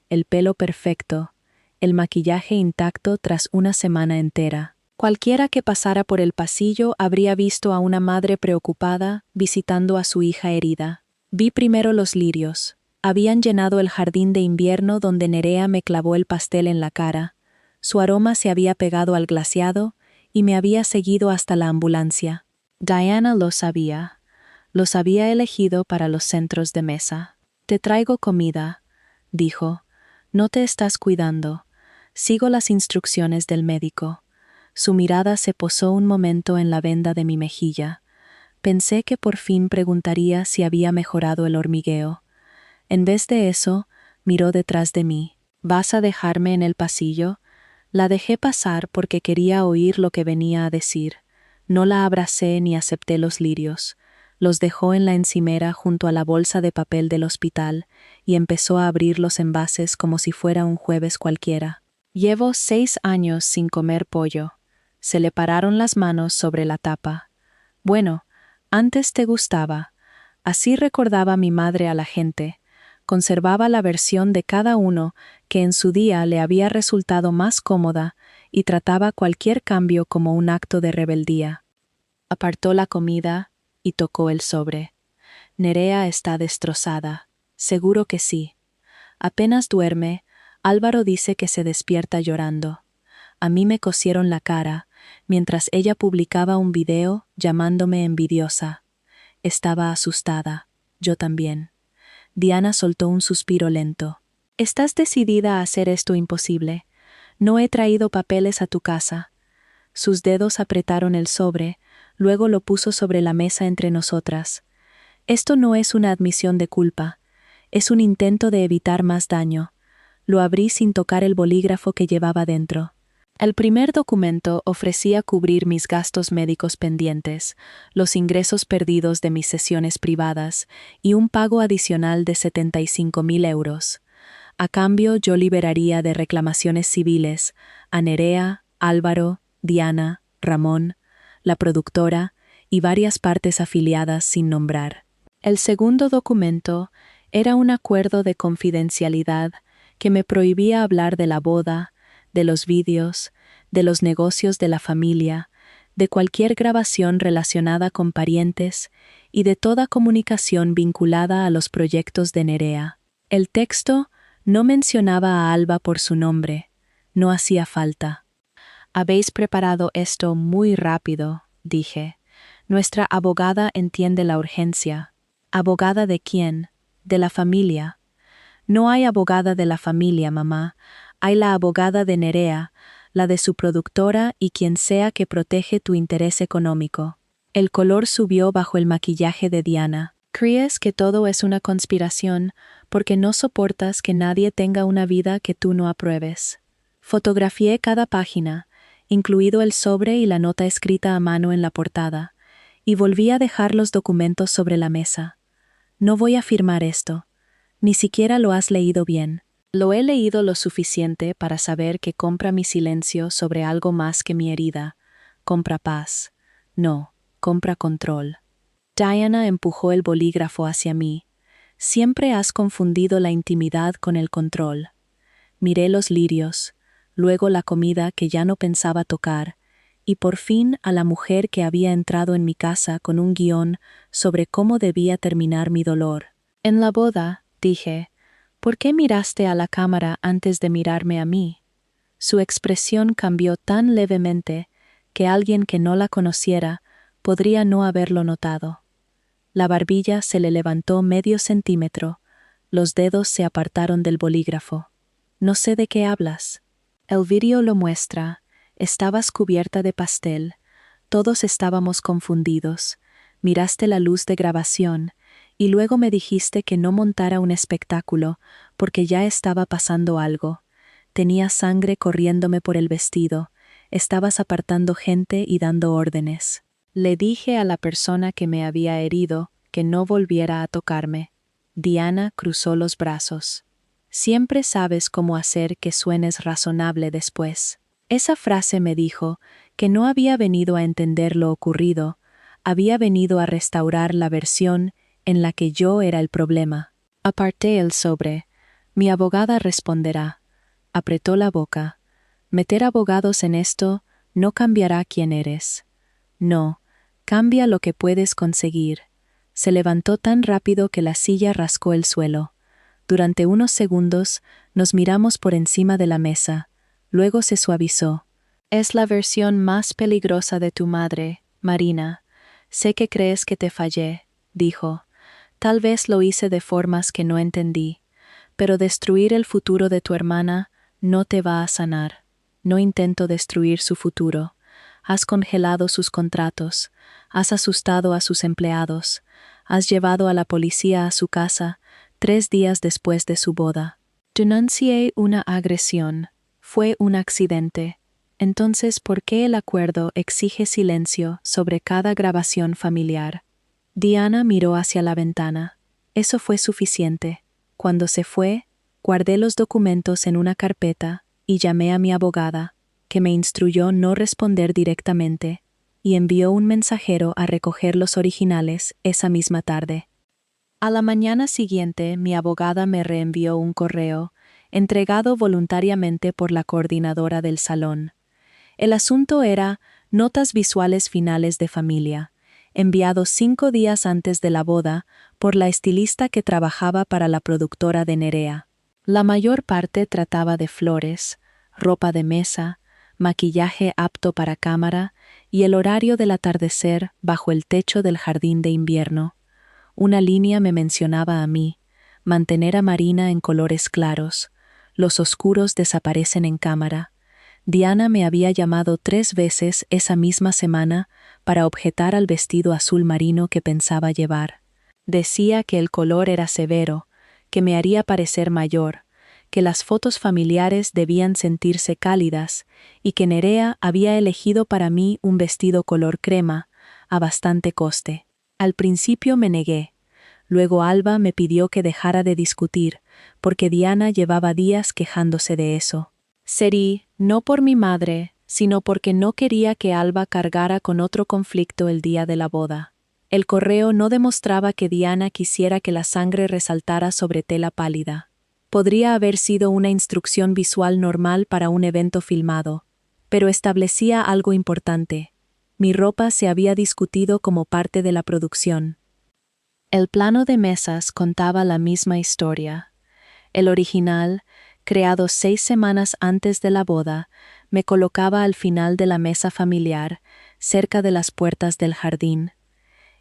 el pelo perfecto, el maquillaje intacto tras una semana entera. Cualquiera que pasara por el pasillo habría visto a una madre preocupada visitando a su hija herida. Vi primero los lirios. Habían llenado el jardín de invierno donde Nerea me clavó el pastel en la cara. Su aroma se había pegado al glaseado y me había seguido hasta la ambulancia. Diana lo sabía. Los había elegido para los centros de mesa. «Te traigo comida», dijo. «No te estás cuidando. Sigo las instrucciones del médico». Su mirada se posó un momento en la venda de mi mejilla. Pensé que por fin preguntaría si había mejorado el hormigueo. En vez de eso, miró detrás de mí. «¿Vas a dejarme en el pasillo?» La dejé pasar porque quería oír lo que venía a decir. No la abracé ni acepté los lirios. Los dejó en la encimera junto a la bolsa de papel del hospital y empezó a abrir los envases como si fuera un jueves cualquiera. «Llevo 6 años sin comer pollo». Se le pararon las manos sobre la tapa. «Bueno, antes te gustaba». Así recordaba mi madre a la gente. Conservaba la versión de cada uno que en su día le había resultado más cómoda y trataba cualquier cambio como un acto de rebeldía. Apartó la comida y tocó el sobre. «Nerea está destrozada». «Seguro que sí. Apenas duerme, Álvaro dice que se despierta llorando. A mí me cosieron la cara, mientras ella publicaba un video llamándome envidiosa. Estaba asustada. Yo también. Diana soltó un suspiro lento. ¿Estás decidida a hacer esto imposible? No he traído papeles a tu casa. Sus dedos apretaron el sobre, luego lo puso sobre la mesa entre nosotras. Esto no es una admisión de culpa. Es un intento de evitar más daño. Lo abrí sin tocar el bolígrafo que llevaba dentro. El primer documento ofrecía cubrir mis gastos médicos pendientes, los ingresos perdidos de mis sesiones privadas y un pago adicional de 75.000 euros. A cambio, yo liberaría de reclamaciones civiles a Nerea, Álvaro, Diana, Ramón, la productora y varias partes afiliadas sin nombrar. El segundo documento era un acuerdo de confidencialidad que me prohibía hablar de la boda, de los vídeos, de los negocios de la familia, de cualquier grabación relacionada con parientes y de toda comunicación vinculada a los proyectos de Nerea. El texto no mencionaba a Alba por su nombre, no hacía falta. Habéis preparado esto muy rápido, dije. Nuestra abogada entiende la urgencia. ¿Abogada de quién? De la familia. No hay abogada de la familia, mamá. Hay la abogada de Nerea, la de su productora y quien sea que protege tu interés económico. El color subió bajo el maquillaje de Diana. ¿Crees que todo es una conspiración porque no soportas que nadie tenga una vida que tú no apruebes? Fotografié cada página, incluido el sobre y la nota escrita a mano en la portada, y volví a dejar los documentos sobre la mesa. No voy a firmar esto. Ni siquiera lo has leído bien. Lo he leído lo suficiente para saber que compra mi silencio sobre algo más que mi herida. Compra paz. No, compra control. Diana empujó el bolígrafo hacia mí. Siempre has confundido la intimidad con el control. Miré los lirios, luego la comida que ya no pensaba tocar, y por fin a la mujer que había entrado en mi casa con un guión sobre cómo debía terminar mi dolor. En la boda, dije, ¿por qué miraste a la cámara antes de mirarme a mí? Su expresión cambió tan levemente que alguien que no la conociera podría no haberlo notado. La barbilla se le levantó medio centímetro, los dedos se apartaron del bolígrafo. No sé de qué hablas. El vídeo lo muestra. Estabas cubierta de pastel. Todos estábamos confundidos. Miraste la luz de grabación y luego me dijiste que no montara un espectáculo porque ya estaba pasando algo. Tenía sangre corriéndome por el vestido. Estabas apartando gente y dando órdenes. Le dije a la persona que me había herido que no volviera a tocarme. Diana cruzó los brazos. Siempre sabes cómo hacer que suenes razonable después. Esa frase me dijo que no había venido a entender lo ocurrido, había venido a restaurar la versión en la que yo era el problema. Aparté el sobre. Mi abogada responderá. Apretó la boca. Meter abogados en esto no cambiará quién eres. No, cambia lo que puedes conseguir. Se levantó tan rápido que la silla rascó el suelo. Durante unos segundos nos miramos por encima de la mesa. Luego se suavizó. Es la versión más peligrosa de tu madre, Marina. Sé que crees que te fallé, dijo. Tal vez lo hice de formas que no entendí, pero destruir el futuro de tu hermana no te va a sanar. No intento destruir su futuro. Has congelado sus contratos, has asustado a sus empleados, has llevado a la policía a su casa 3 días después de su boda. Denuncié una agresión. Fue un accidente. Entonces, ¿por qué el acuerdo exige silencio sobre cada grabación familiar? Diana miró hacia la ventana. Eso fue suficiente. Cuando se fue, guardé los documentos en una carpeta y llamé a mi abogada, que me instruyó no responder directamente, y envió un mensajero a recoger los originales esa misma tarde. A la mañana siguiente, mi abogada me reenvió un correo, entregado voluntariamente por la coordinadora del salón. El asunto era notas visuales finales de familia, enviado 5 días antes de la boda por la estilista que trabajaba para la productora de Nerea. La mayor parte trataba de flores, ropa de mesa, maquillaje apto para cámara y el horario del atardecer bajo el techo del jardín de invierno. Una línea me mencionaba a mí: mantener a Marina en colores claros. Los oscuros desaparecen en cámara. Diana me había llamado 3 veces esa misma semana para objetar al vestido azul marino que pensaba llevar. Decía que el color era severo, que me haría parecer mayor, que las fotos familiares debían sentirse cálidas y que Nerea había elegido para mí un vestido color crema, a bastante coste. Al principio me negué. Luego Alba me pidió que dejara de discutir, porque Diana llevaba días quejándose de eso. Serí, no por mi madre, sino porque no quería que Alba cargara con otro conflicto el día de la boda. El correo no demostraba que Diana quisiera que la sangre resaltara sobre tela pálida. Podría haber sido una instrucción visual normal para un evento filmado, pero establecía algo importante. Mi ropa se había discutido como parte de la producción. El plano de mesas contaba la misma historia. El original, creado 6 semanas antes de la boda, me colocaba al final de la mesa familiar, cerca de las puertas del jardín.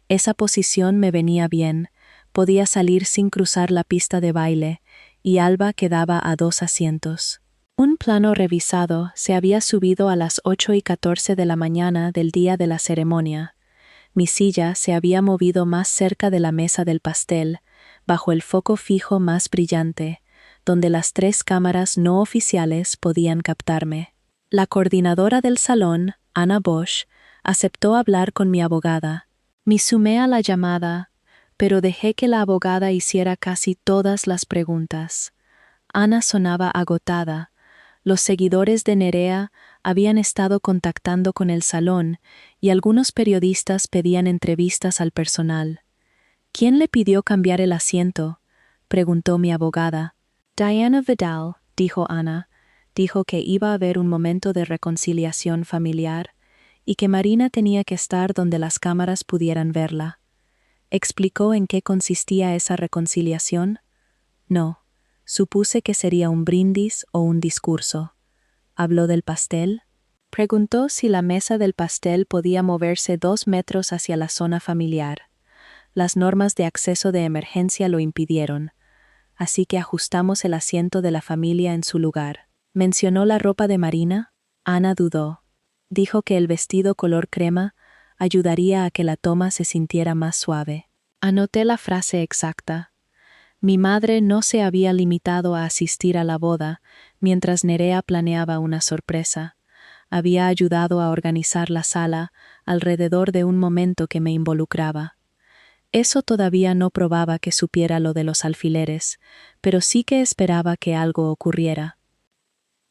Esa posición me venía bien, podía salir sin cruzar la pista de baile, y Alba quedaba a 2 asientos. Un plano revisado se había subido a las 8:14 de la mañana del día de la ceremonia. Mi silla se había movido más cerca de la mesa del pastel, bajo el foco fijo más brillante, donde las 3 cámaras no oficiales podían captarme. La coordinadora del salón, Anna Bosch, aceptó hablar con mi abogada. Me sumé a la llamada, pero dejé que la abogada hiciera casi todas las preguntas. Ana sonaba agotada. Los seguidores de Nerea habían estado contactando con el salón y algunos periodistas pedían entrevistas al personal. ¿Quién le pidió cambiar el asiento?, preguntó mi abogada. Diana Vidal, dijo Ana, dijo que iba a haber un momento de reconciliación familiar y que Marina tenía que estar donde las cámaras pudieran verla. ¿Explicó en qué consistía esa reconciliación? No. Supuse que sería un brindis o un discurso. ¿Habló del pastel? Preguntó si la mesa del pastel podía moverse 2 metros hacia la zona familiar. Las normas de acceso de emergencia lo impidieron, así que ajustamos el asiento de la familia en su lugar. ¿Mencionó la ropa de Marina? Ana dudó. Dijo que el vestido color crema ayudaría a que la toma se sintiera más suave. Anoté la frase exacta. Mi madre no se había limitado a asistir a la boda, mientras Nerea planeaba una sorpresa. Había ayudado a organizar la sala alrededor de un momento que me involucraba. Eso todavía no probaba que supiera lo de los alfileres, pero sí que esperaba que algo ocurriera.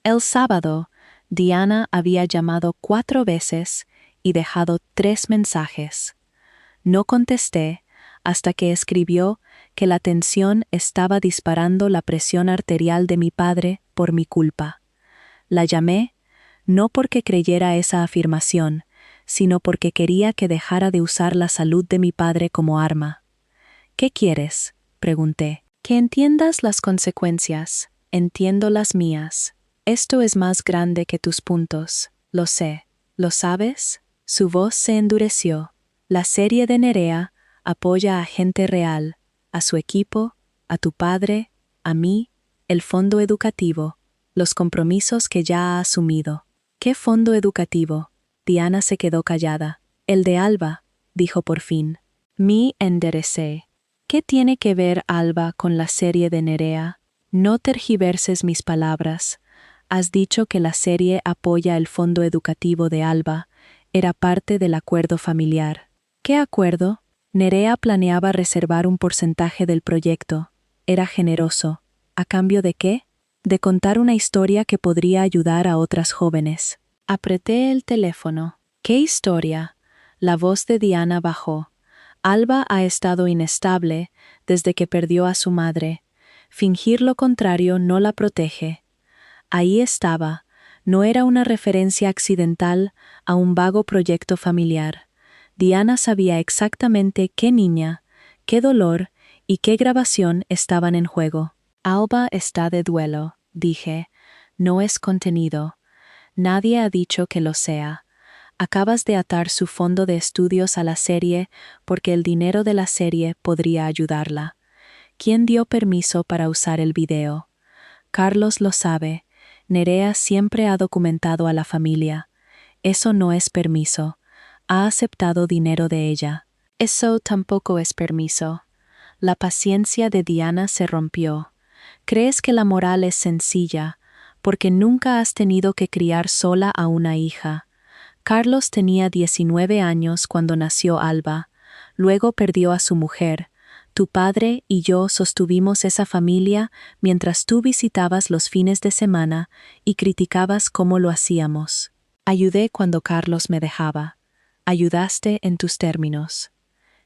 El sábado, Diana había llamado 4 veces y dejado 3 mensajes. No contesté hasta que escribió que la tensión estaba disparando la presión arterial de mi padre por mi culpa. La llamé, no porque creyera esa afirmación, sino porque quería que dejara de usar la salud de mi padre como arma. ¿Qué quieres?, pregunté. Que entiendas las consecuencias. Entiendo las mías. Esto es más grande que tus puntos. Lo sé. ¿Lo sabes? Su voz se endureció. La serie de Nerea apoya a gente real, a su equipo, a tu padre, a mí, el fondo educativo, los compromisos que ya ha asumido. ¿Qué fondo educativo? Diana se quedó callada. El de Alba, dijo por fin. Me enderecé. ¿Qué tiene que ver Alba con la serie de Nerea? No tergiverses mis palabras. Has dicho que la serie apoya el fondo educativo de Alba. Era parte del acuerdo familiar. ¿Qué acuerdo? Nerea planeaba reservar un porcentaje del proyecto. Era generoso. ¿A cambio de qué? De contar una historia que podría ayudar a otras jóvenes. Apreté el teléfono. ¿Qué historia? La voz de Diana bajó. Alba ha estado inestable desde que perdió a su madre. Fingir lo contrario no la protege. Ahí estaba. No era una referencia accidental a un vago proyecto familiar. Diana sabía exactamente qué niña, qué dolor y qué grabación estaban en juego. Alba está de duelo, dije. No es contenido. Nadie ha dicho que lo sea. Acabas de atar su fondo de estudios a la serie porque el dinero de la serie podría ayudarla. ¿Quién dio permiso para usar el video? Carlos lo sabe. Nerea siempre ha documentado a la familia. Eso no es permiso. Ha aceptado dinero de ella. Eso tampoco es permiso. La paciencia de Diana se rompió. Crees que la moral es sencilla, porque nunca has tenido que criar sola a una hija. Carlos tenía 19 años cuando nació Alba. Luego perdió a su mujer. Tu padre y yo sostuvimos esa familia mientras tú visitabas los fines de semana y criticabas cómo lo hacíamos. Ayudé cuando Carlos me dejaba. Ayudaste en tus términos.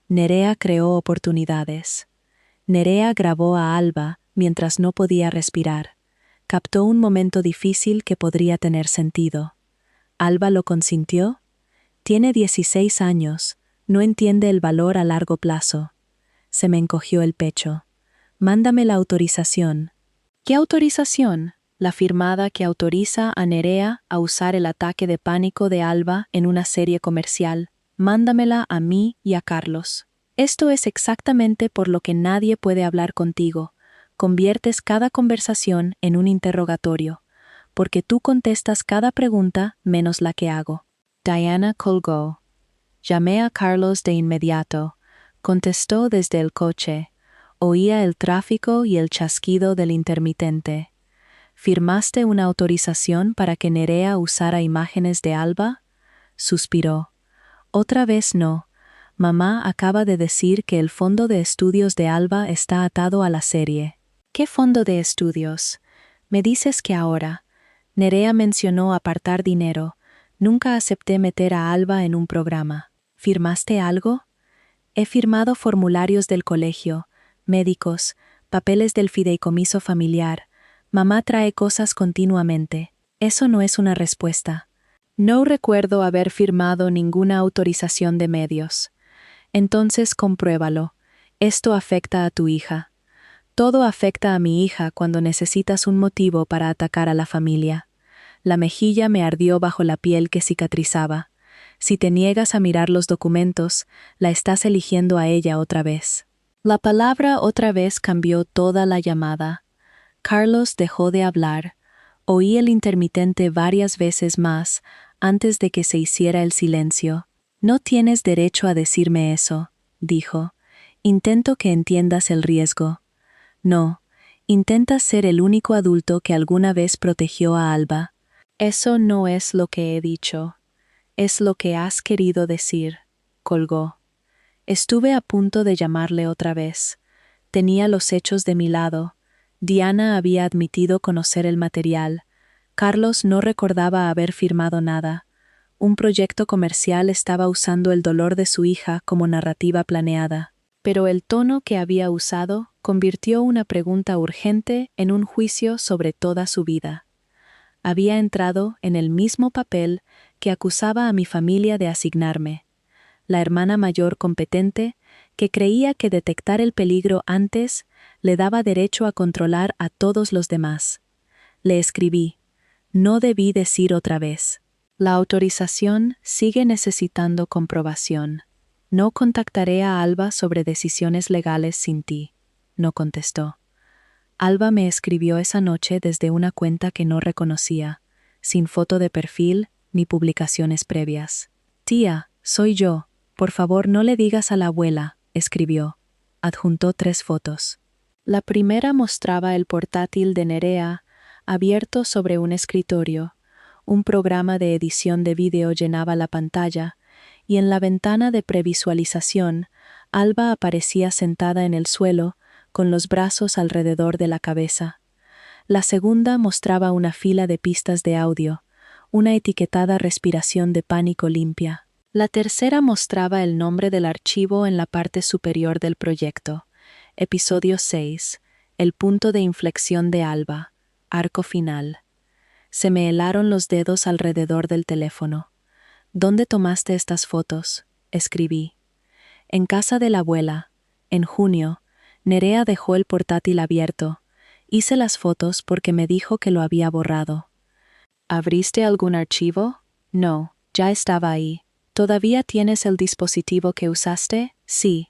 Nerea creó oportunidades. Nerea grabó a Alba mientras no podía respirar. Captó un momento difícil que podría tener sentido. ¿Alba lo consintió? Tiene 16 años, no entiende el valor a largo plazo. Se me encogió el pecho. Mándame la autorización. ¿Qué autorización? La firmada que autoriza a Nerea a usar el ataque de pánico de Alba en una serie comercial. Mándamela a mí y a Carlos. Esto es exactamente por lo que nadie puede hablar contigo. Conviertes cada conversación en un interrogatorio, porque tú contestas cada pregunta menos la que hago. Diana colgó. Llamé a Carlos de inmediato. Contestó desde el coche. Oía el tráfico y el chasquido del intermitente. ¿Firmaste una autorización para que Nerea usara imágenes de Alba? Suspiró. Otra vez no. Mamá acaba de decir que el fondo de estudios de Alba está atado a la serie. ¿Qué fondo de estudios? Me dices que ahora. Nerea mencionó apartar dinero. Nunca acepté meter a Alba en un programa. ¿Firmaste algo? He firmado formularios del colegio, médicos, papeles del fideicomiso familiar. Mamá trae cosas continuamente. Eso no es una respuesta. No recuerdo haber firmado ninguna autorización de medios. Entonces compruébalo. Esto afecta a tu hija. Todo afecta a mi hija cuando necesitas un motivo para atacar a la familia. La mejilla me ardió bajo la piel que cicatrizaba. Si te niegas a mirar los documentos, la estás eligiendo a ella otra vez. La palabra otra vez cambió toda la llamada. Carlos dejó de hablar. Oí el intermitente varias veces más antes de que se hiciera el silencio. No tienes derecho a decirme eso, dijo. Intento que entiendas el riesgo. No, intentas ser el único adulto que alguna vez protegió a Alba. Eso no es lo que he dicho. Es lo que has querido decir, colgó. Estuve a punto de llamarle otra vez. Tenía los hechos de mi lado. Diana había admitido conocer el material. Carlos no recordaba haber firmado nada. Un proyecto comercial estaba usando el dolor de su hija como narrativa planeada. Pero el tono que había usado convirtió una pregunta urgente en un juicio sobre toda su vida. Había entrado en el mismo papel que acusaba a mi familia de asignarme. La hermana mayor competente, que creía que detectar el peligro antes le daba derecho a controlar a todos los demás. Le escribí. No debí decir otra vez. La autorización sigue necesitando comprobación. No contactaré a Alba sobre decisiones legales sin ti. No contestó. Alba me escribió esa noche desde una cuenta que no reconocía, sin foto de perfil ni publicaciones previas. Tía, soy yo. Por favor, no le digas a la abuela, escribió. Adjuntó 3 fotos. La primera mostraba el portátil de Nerea, abierto sobre un escritorio. Un programa de edición de vídeo llenaba la pantalla, y en la ventana de previsualización, Alba aparecía sentada en el suelo, con los brazos alrededor de la cabeza. La segunda mostraba una fila de pistas de audio, una etiquetada respiración de pánico limpia. La tercera mostraba el nombre del archivo en la parte superior del proyecto. Episodio 6. El punto de inflexión de Alba. Arco final. Se me helaron los dedos alrededor del teléfono. ¿Dónde tomaste estas fotos? Escribí. En casa de la abuela. En junio, Nerea dejó el portátil abierto. Hice las fotos porque me dijo que lo había borrado. ¿Abriste algún archivo? No, ya estaba ahí. ¿Todavía tienes el dispositivo que usaste? Sí.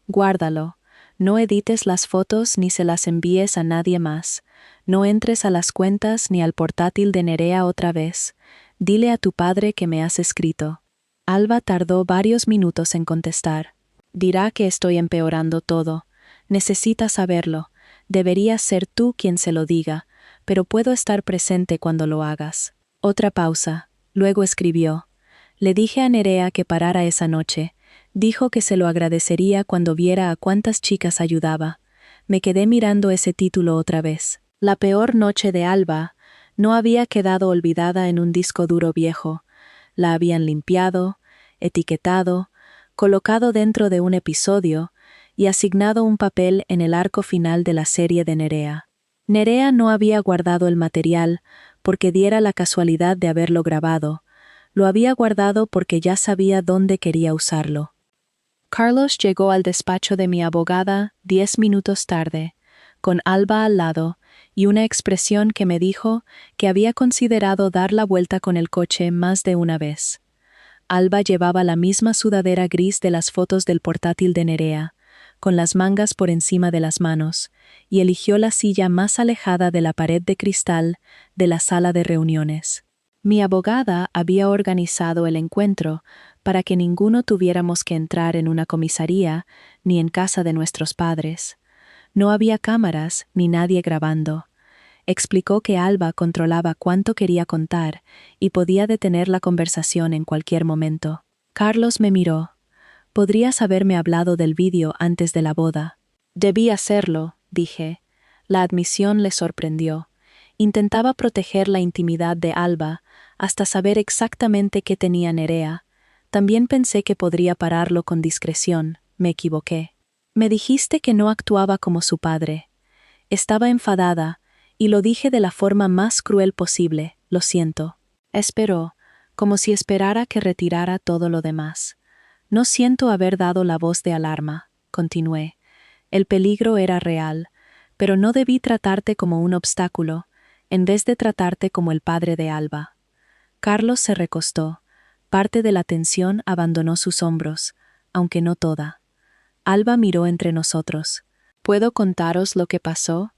Guárdalo. No edites las fotos ni se las envíes a nadie más. No entres a las cuentas ni al portátil de Nerea otra vez. Dile a tu padre que me has escrito. Alba tardó varios minutos en contestar. Dirá que estoy empeorando todo. Necesitas saberlo. Deberías ser tú quien se lo diga, pero puedo estar presente cuando lo hagas. Otra pausa. Luego escribió. Le dije a Nerea que parara esa noche. Dijo que se lo agradecería cuando viera a cuántas chicas ayudaba. Me quedé mirando ese título otra vez. La peor noche de Alba no había quedado olvidada en un disco duro viejo. La habían limpiado, etiquetado, colocado dentro de un episodio y asignado un papel en el arco final de la serie de Nerea. Nerea no había guardado el material porque diera la casualidad de haberlo grabado. Lo había guardado porque ya sabía dónde quería usarlo. Carlos llegó al despacho de mi abogada 10 minutos tarde, con Alba al lado y una expresión que me dijo que había considerado dar la vuelta con el coche más de una vez. Alba llevaba la misma sudadera gris de las fotos del portátil de Nerea, con las mangas por encima de las manos, y eligió la silla más alejada de la pared de cristal de la sala de reuniones. Mi abogada había organizado el encuentro para que ninguno tuviéramos que entrar en una comisaría ni en casa de nuestros padres. No había cámaras ni nadie grabando. Explicó que Alba controlaba cuánto quería contar y podía detener la conversación en cualquier momento. Carlos me miró. Podrías haberme hablado del vídeo antes de la boda. Debí hacerlo, dije. La admisión le sorprendió. Intentaba proteger la intimidad de Alba hasta saber exactamente qué tenía Nerea. También pensé que podría pararlo con discreción. Me equivoqué. Me dijiste que no actuaba como su padre. Estaba enfadada, y lo dije de la forma más cruel posible. Lo siento. Esperó, como si esperara que retirara todo lo demás. No siento haber dado la voz de alarma, continué. El peligro era real, pero no debí tratarte como un obstáculo, en vez de tratarte como el padre de Alba. Carlos se recostó. Parte de la tensión abandonó sus hombros, aunque no toda. Alba miró entre nosotros. ¿Puedo contaros lo que pasó?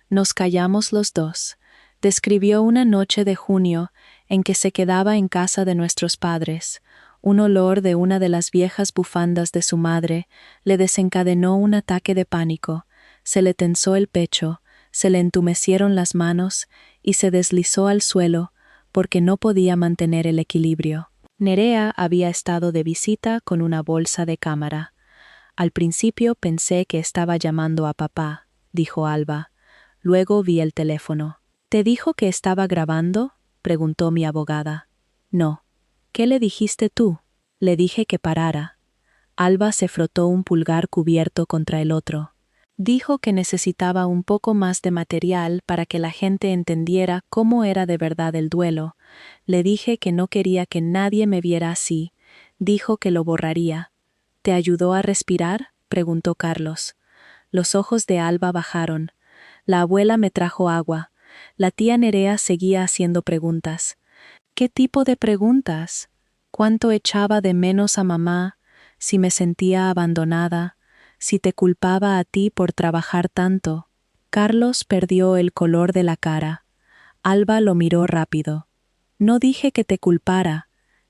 Nos callamos los dos. Describió una noche de junio en que se quedaba en casa de nuestros padres. Un olor de una de las viejas bufandas de su madre le desencadenó un ataque de pánico. Se le tensó el pecho, se le entumecieron las manos y se deslizó al suelo porque no podía mantener el equilibrio. Nerea había estado de visita con una bolsa de cámara. Al principio pensé que estaba llamando a papá, dijo Alba. Luego vi el teléfono. ¿Te dijo que estaba grabando?, preguntó mi abogada. No. ¿Qué le dijiste tú? Le dije que parara. Alba se frotó un pulgar cubierto contra el otro. Dijo que necesitaba un poco más de material para que la gente entendiera cómo era de verdad el duelo. Le dije que no quería que nadie me viera así. Dijo que lo borraría. ¿Te ayudó a respirar?, preguntó Carlos. Los ojos de Alba bajaron. La abuela me trajo agua. La tía Nerea seguía haciendo preguntas. ¿Qué tipo de preguntas? ¿Cuánto echaba de menos a mamá? ¿Si me sentía abandonada? ¿Si te culpaba a ti por trabajar tanto? Carlos perdió el color de la cara. Alba lo miró rápido. No dije que te culpara.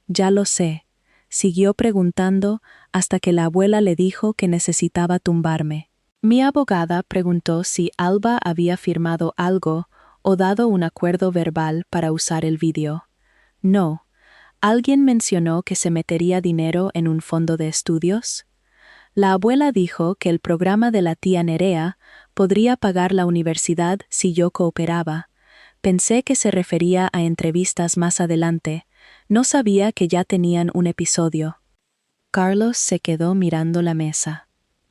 Ya lo sé. Siguió preguntando hasta que la abuela le dijo que necesitaba tumbarme. Mi abogada preguntó si Alba había firmado algo o dado un acuerdo verbal para usar el vídeo. No. ¿Alguien mencionó que se metería dinero en un fondo de estudios? La abuela dijo que el programa de la tía Nerea podría pagar la universidad si yo cooperaba. Pensé que se refería a entrevistas más adelante. No sabía que ya tenían un episodio. Carlos se quedó mirando la mesa.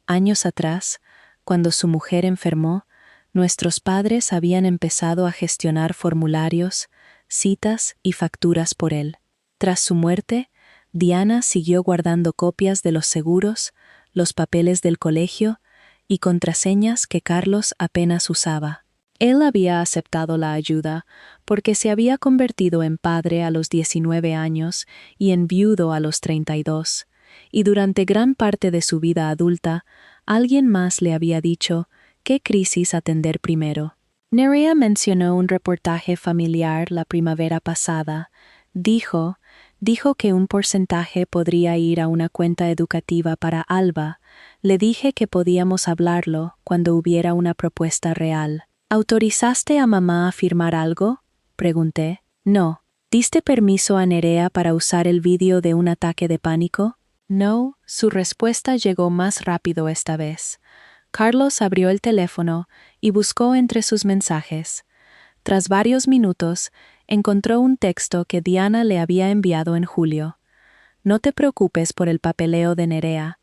Años atrás, cuando su mujer enfermó, nuestros padres habían empezado a gestionar formularios, citas y facturas por él. Tras su muerte, Diana siguió guardando copias de los seguros, los papeles del colegio y contraseñas que Carlos apenas usaba. Él había aceptado la ayuda porque se había convertido en padre a los 19 años y en viudo a los 32, y durante gran parte de su vida adulta, alguien más le había dicho qué crisis atender primero. Nerea mencionó un reportaje familiar la primavera pasada. Dijo que un porcentaje podría ir a una cuenta educativa para Alba. Le dije que podíamos hablarlo cuando hubiera una propuesta real. ¿Autorizaste a mamá a firmar algo?, pregunté. No. ¿Diste permiso a Nerea para usar el vídeo de un ataque de pánico? No, su respuesta llegó más rápido esta vez. Carlos abrió el teléfono y buscó entre sus mensajes. Tras varios minutos, encontró un texto que Diana le había enviado en julio. No te preocupes por el papeleo de Nerea.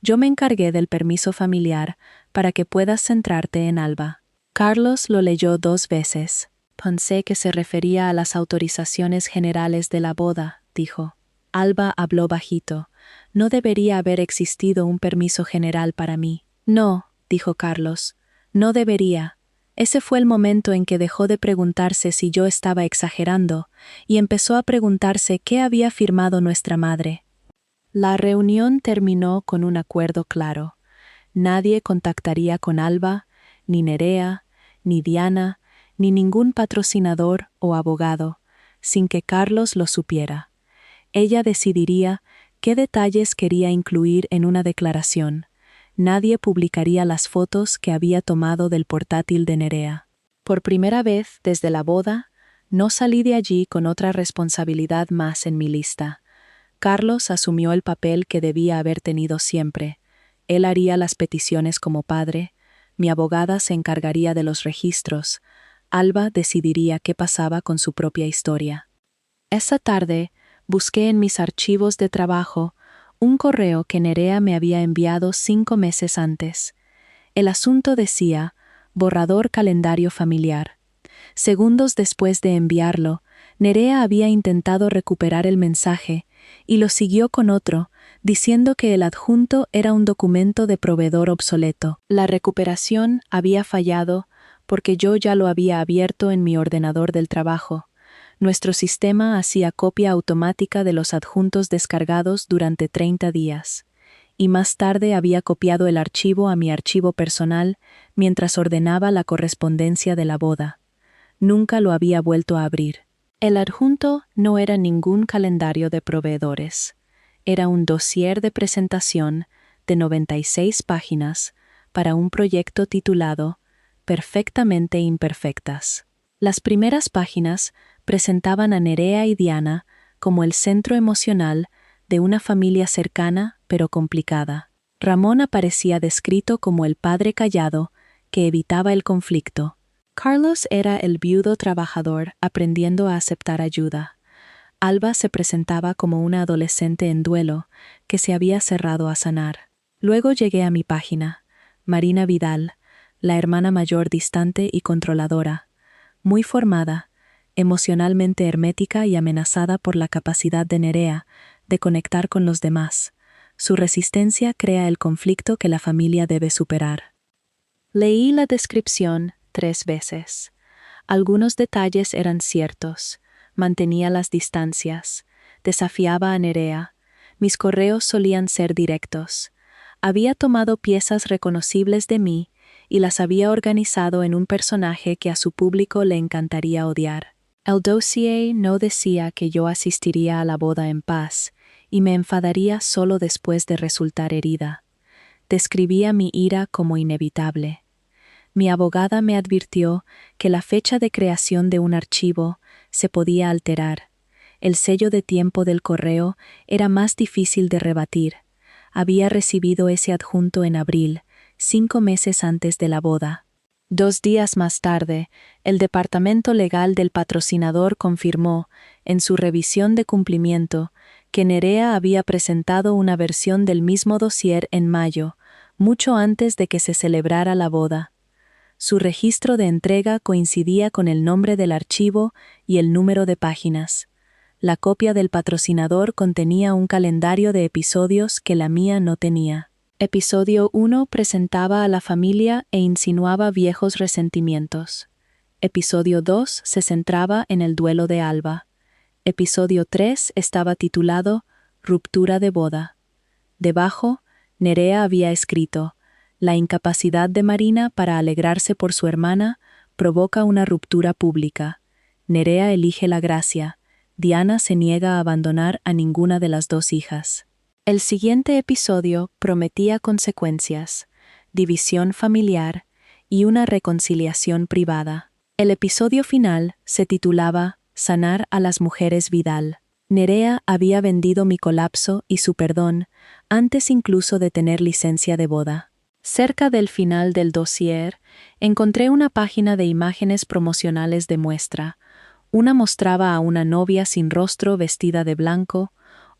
Yo me encargué del permiso familiar para que puedas centrarte en Alba. Carlos lo leyó 2 veces. Pensé que se refería a las autorizaciones generales de la boda, dijo. Alba habló bajito. No debería haber existido un permiso general para mí. No, dijo Carlos. No debería. Ese fue el momento en que dejó de preguntarse si yo estaba exagerando y empezó a preguntarse qué había firmado nuestra madre. La reunión terminó con un acuerdo claro. Nadie contactaría con Alba, ni Nerea, ni Diana, ni ningún patrocinador o abogado, sin que Carlos lo supiera. Ella decidiría qué detalles quería incluir en una declaración. Nadie publicaría las fotos que había tomado del portátil de Nerea. Por primera vez desde la boda, no salí de allí con otra responsabilidad más en mi lista. Carlos asumió el papel que debía haber tenido siempre. Él haría las peticiones como padre, mi abogada se encargaría de los registros, Alba decidiría qué pasaba con su propia historia. Esa tarde, busqué en mis archivos de trabajo un correo que Nerea me había enviado 5 meses antes. El asunto decía, borrador calendario familiar. Segundos después de enviarlo, Nerea había intentado recuperar el mensaje y lo siguió con otro, diciendo que el adjunto era un documento de proveedor obsoleto. La recuperación había fallado porque yo ya lo había abierto en mi ordenador del trabajo. Nuestro sistema hacía copia automática de los adjuntos descargados durante 30 días. Y más tarde había copiado el archivo a mi archivo personal mientras ordenaba la correspondencia de la boda. Nunca lo había vuelto a abrir. El adjunto no era ningún calendario de proveedores. Era un dossier de presentación de 96 páginas para un proyecto titulado Perfectamente Imperfectas. Las primeras páginas presentaban a Nerea y Diana como el centro emocional de una familia cercana pero complicada. Ramón aparecía descrito como el padre callado que evitaba el conflicto. Carlos era el viudo trabajador aprendiendo a aceptar ayuda. Alba se presentaba como una adolescente en duelo que se había cerrado a sanar. Luego llegué a mi página, Marina Vidal, la hermana mayor distante y controladora, muy formada, emocionalmente hermética y amenazada por la capacidad de Nerea de conectar con los demás. Su resistencia crea el conflicto que la familia debe superar. Leí la descripción 3 veces. Algunos detalles eran ciertos. Mantenía las distancias. Desafiaba a Nerea. Mis correos solían ser directos. Había tomado piezas reconocibles de mí y las había organizado en un personaje que a su público le encantaría odiar. El dossier no decía que yo asistiría a la boda en paz y me enfadaría solo después de resultar herida. Describía mi ira como inevitable. Mi abogada me advirtió que la fecha de creación de un archivo se podía alterar. El sello de tiempo del correo era más difícil de rebatir. Había recibido ese adjunto en abril, 5 meses antes de la boda. 2 días más tarde, el departamento legal del patrocinador confirmó, en su revisión de cumplimiento, que Nerea había presentado una versión del mismo dossier en mayo, mucho antes de que se celebrara la boda. Su registro de entrega coincidía con el nombre del archivo y el número de páginas. La copia del patrocinador contenía un calendario de episodios que la mía no tenía. Episodio 1 presentaba a la familia e insinuaba viejos resentimientos. Episodio 2 se centraba en el duelo de Alba. Episodio 3 estaba titulado Ruptura de boda. Debajo, Nerea había escrito: la incapacidad de Marina para alegrarse por su hermana provoca una ruptura pública. Nerea elige la gracia. Diana se niega a abandonar a ninguna de las dos hijas. El siguiente episodio prometía consecuencias, división familiar y una reconciliación privada. El episodio final se titulaba Sanar a las mujeres Vidal. Nerea había vendido mi colapso y su perdón antes incluso de tener licencia de boda. Cerca del final del dossier, encontré una página de imágenes promocionales de muestra. Una mostraba a una novia sin rostro vestida de blanco,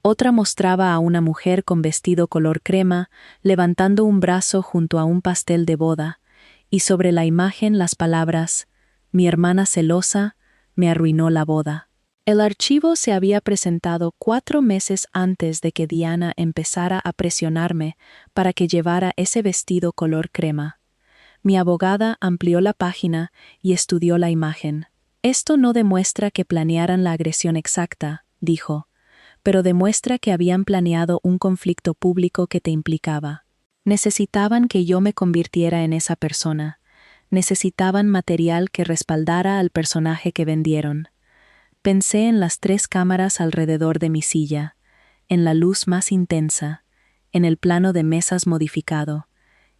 otra mostraba a una mujer con vestido color crema levantando un brazo junto a un pastel de boda, y sobre la imagen las palabras: mi hermana celosa me arruinó la boda. El archivo se había presentado 4 meses antes de que Diana empezara a presionarme para que llevara ese vestido color crema. Mi abogada amplió la página y estudió la imagen. Esto no demuestra que planearan la agresión exacta, dijo, pero demuestra que habían planeado un conflicto público que te implicaba. Necesitaban que yo me convirtiera en esa persona. Necesitaban material que respaldara al personaje que vendieron. Pensé en las 3 cámaras alrededor de mi silla, en la luz más intensa, en el plano de mesas modificado,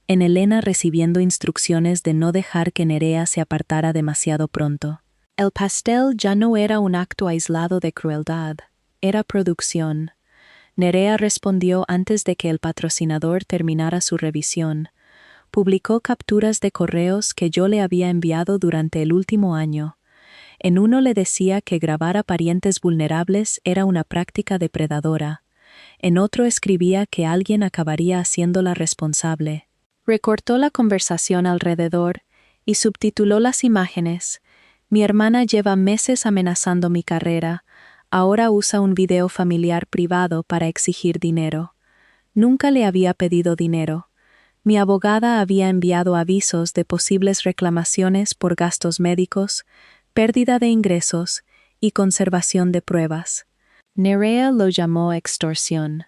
en Elena recibiendo instrucciones de no dejar que Nerea se apartara demasiado pronto. El pastel ya no era un acto aislado de crueldad, era producción. Nerea respondió antes de que el patrocinador terminara su revisión. Publicó capturas de correos que yo le había enviado durante el último año. En uno le decía que grabar a parientes vulnerables era una práctica depredadora. En otro escribía que alguien acabaría haciéndola responsable. Recortó la conversación alrededor y subtituló las imágenes. Mi hermana lleva meses amenazando mi carrera. Ahora usa un video familiar privado para exigir dinero. Nunca le había pedido dinero. Mi abogada había enviado avisos de posibles reclamaciones por gastos médicos, pérdida de ingresos y conservación de pruebas. Nerea lo llamó extorsión.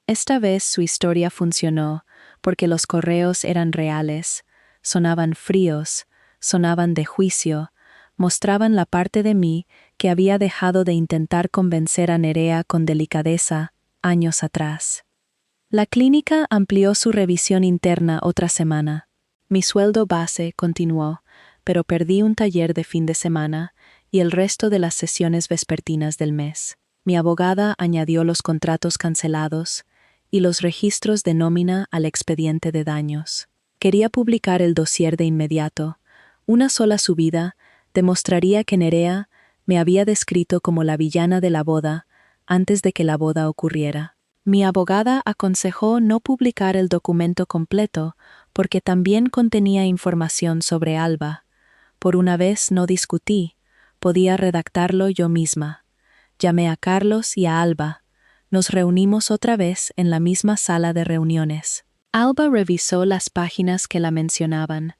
Esta vez su historia funcionó porque los correos eran reales, sonaban fríos, sonaban de juicio, mostraban la parte de mí que había dejado de intentar convencer a Nerea con delicadeza años atrás. La clínica amplió su revisión interna otra semana. Mi sueldo base continuó, pero perdí un taller de fin de semana y el resto de las sesiones vespertinas del mes. Mi abogada añadió los contratos cancelados y los registros de nómina al expediente de daños. Quería publicar el dossier de inmediato. Una sola subida demostraría que Nerea me había descrito como la villana de la boda antes de que la boda ocurriera. Mi abogada aconsejó no publicar el documento completo porque también contenía información sobre Alba. Por una vez no discutí, podía redactarlo yo misma. Llamé a Carlos y a Alba. Nos reunimos otra vez en la misma sala de reuniones. Alba revisó las páginas que la mencionaban.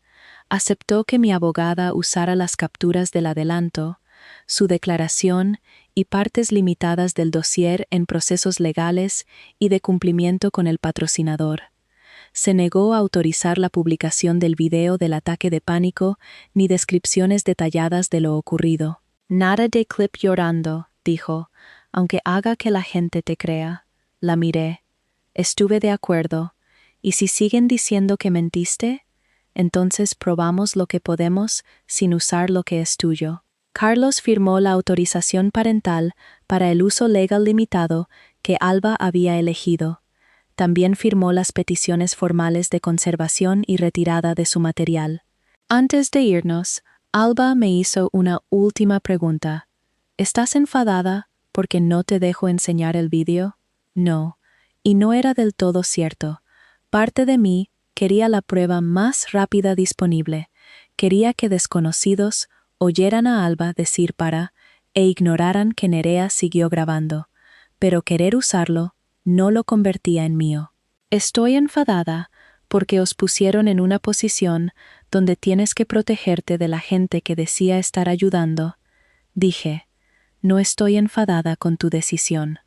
Aceptó que mi abogada usara las capturas del adelanto, su declaración y partes limitadas del dossier en procesos legales y de cumplimiento con el patrocinador. Se negó a autorizar la publicación del video del ataque de pánico ni descripciones detalladas de lo ocurrido. Nada de clip llorando, dijo, aunque haga que la gente te crea. La miré. Estuve de acuerdo. ¿Y si siguen diciendo que mentiste? Entonces probamos lo que podemos sin usar lo que es tuyo. Carlos firmó la autorización parental para el uso legal limitado que Alba había elegido. También firmó las peticiones formales de conservación y retirada de su material. Antes de irnos, Alba me hizo una última pregunta. ¿Estás enfadada porque no te dejo enseñar el vídeo? No, y no era del todo cierto. Parte de mí quería la prueba más rápida disponible. Quería que desconocidos oyeran a Alba decir para e ignoraran que Nerea siguió grabando, pero querer usarlo no lo convertía en mío. Estoy enfadada porque os pusieron en una posición donde tienes que protegerte de la gente que decía estar ayudando, dije, no estoy enfadada con tu decisión.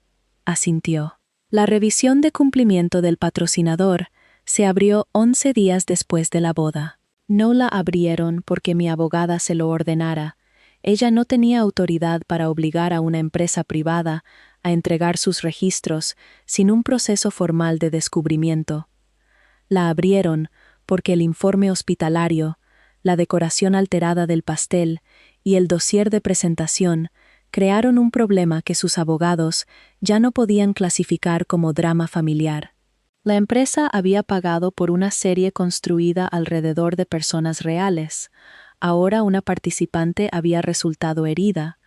Asintió. La revisión de cumplimiento del patrocinador se abrió 11 días después de la boda. No la abrieron porque mi abogada se lo ordenara. Ella no tenía autoridad para obligar a una empresa privada a entregar sus registros sin un proceso formal de descubrimiento. La abrieron porque el informe hospitalario, la decoración alterada del pastel y el dossier de presentación crearon un problema que sus abogados ya no podían clasificar como drama familiar. La empresa había pagado por una serie construida alrededor de personas reales. Ahora una participante había resultado herida,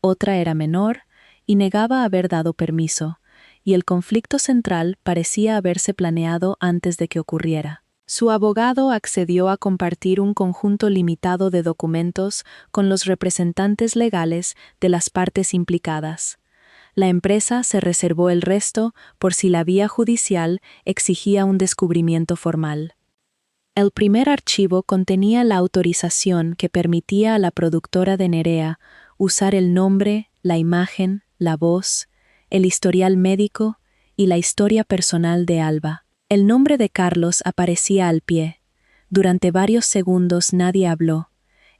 otra era menor y negaba haber dado permiso, y el conflicto central parecía haberse planeado antes de que ocurriera. Su abogado accedió a compartir un conjunto limitado de documentos con los representantes legales de las partes implicadas. La empresa se reservó el resto por si la vía judicial exigía un descubrimiento formal. El primer archivo contenía la autorización que permitía a la productora de Nerea usar el nombre, la imagen, la voz, el historial médico y la historia personal de Alba. El nombre de Carlos aparecía al pie. Durante varios segundos nadie habló.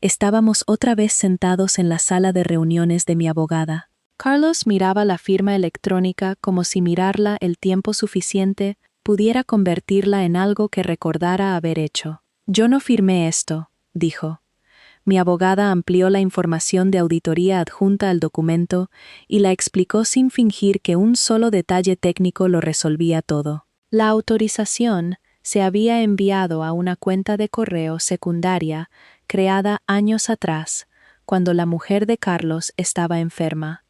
Estábamos otra vez sentados en la sala de reuniones de mi abogada. Carlos miraba la firma electrónica como si mirarla el tiempo suficiente pudiera convertirla en algo que recordara haber hecho. Yo no firmé esto, dijo. Mi abogada amplió la información de auditoría adjunta al documento y la explicó sin fingir que un solo detalle técnico lo resolvía todo. La autorización se había enviado a una cuenta de correo secundaria creada años atrás, cuando la mujer de Carlos estaba enferma.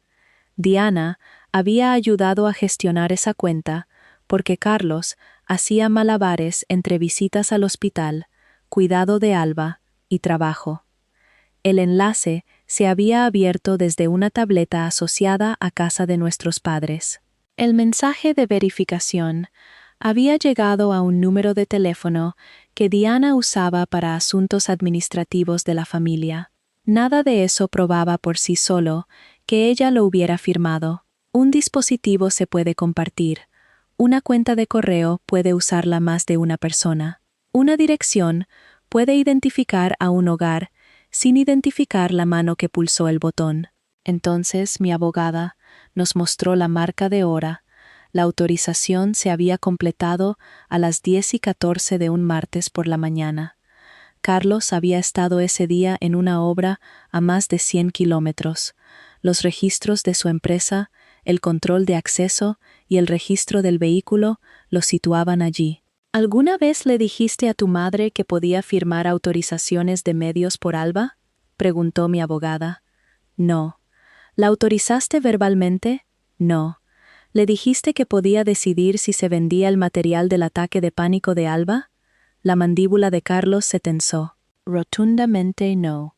Diana había ayudado a gestionar esa cuenta porque Carlos hacía malabares entre visitas al hospital, cuidado de Alba y trabajo. El enlace se había abierto desde una tableta asociada a casa de nuestros padres. El mensaje de verificación había llegado a un número de teléfono que Diana usaba para asuntos administrativos de la familia. Nada de eso probaba por sí solo que ella lo hubiera firmado. Un dispositivo se puede compartir. Una cuenta de correo puede usarla más de una persona. Una dirección puede identificar a un hogar sin identificar la mano que pulsó el botón. Entonces mi abogada nos mostró la marca de hora. La autorización se había completado a las 10:14 de un martes por la mañana. Carlos había estado ese día en una obra a más de 100 kilómetros. Los registros de su empresa, el control de acceso y el registro del vehículo lo situaban allí. ¿Alguna vez le dijiste a tu madre que podía firmar autorizaciones de medios por Alba? Preguntó mi abogada. No. ¿La autorizaste verbalmente? No. ¿Le dijiste que podía decidir si se vendía el material del ataque de pánico de Alba? La mandíbula de Carlos se tensó. Rotundamente no.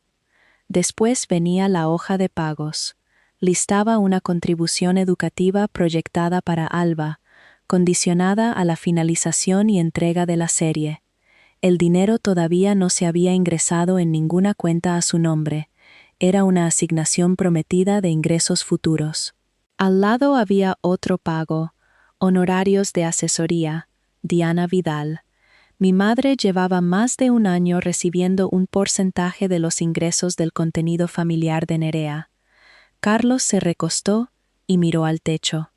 Después venía la hoja de pagos. Listaba una contribución educativa proyectada para Alba, condicionada a la finalización y entrega de la serie. El dinero todavía no se había ingresado en ninguna cuenta a su nombre. Era una asignación prometida de ingresos futuros. Al lado había otro pago, honorarios de asesoría, Diana Vidal. Mi madre llevaba más de un año recibiendo un porcentaje de los ingresos del contenido familiar de Nerea. Carlos se recostó y miró al techo.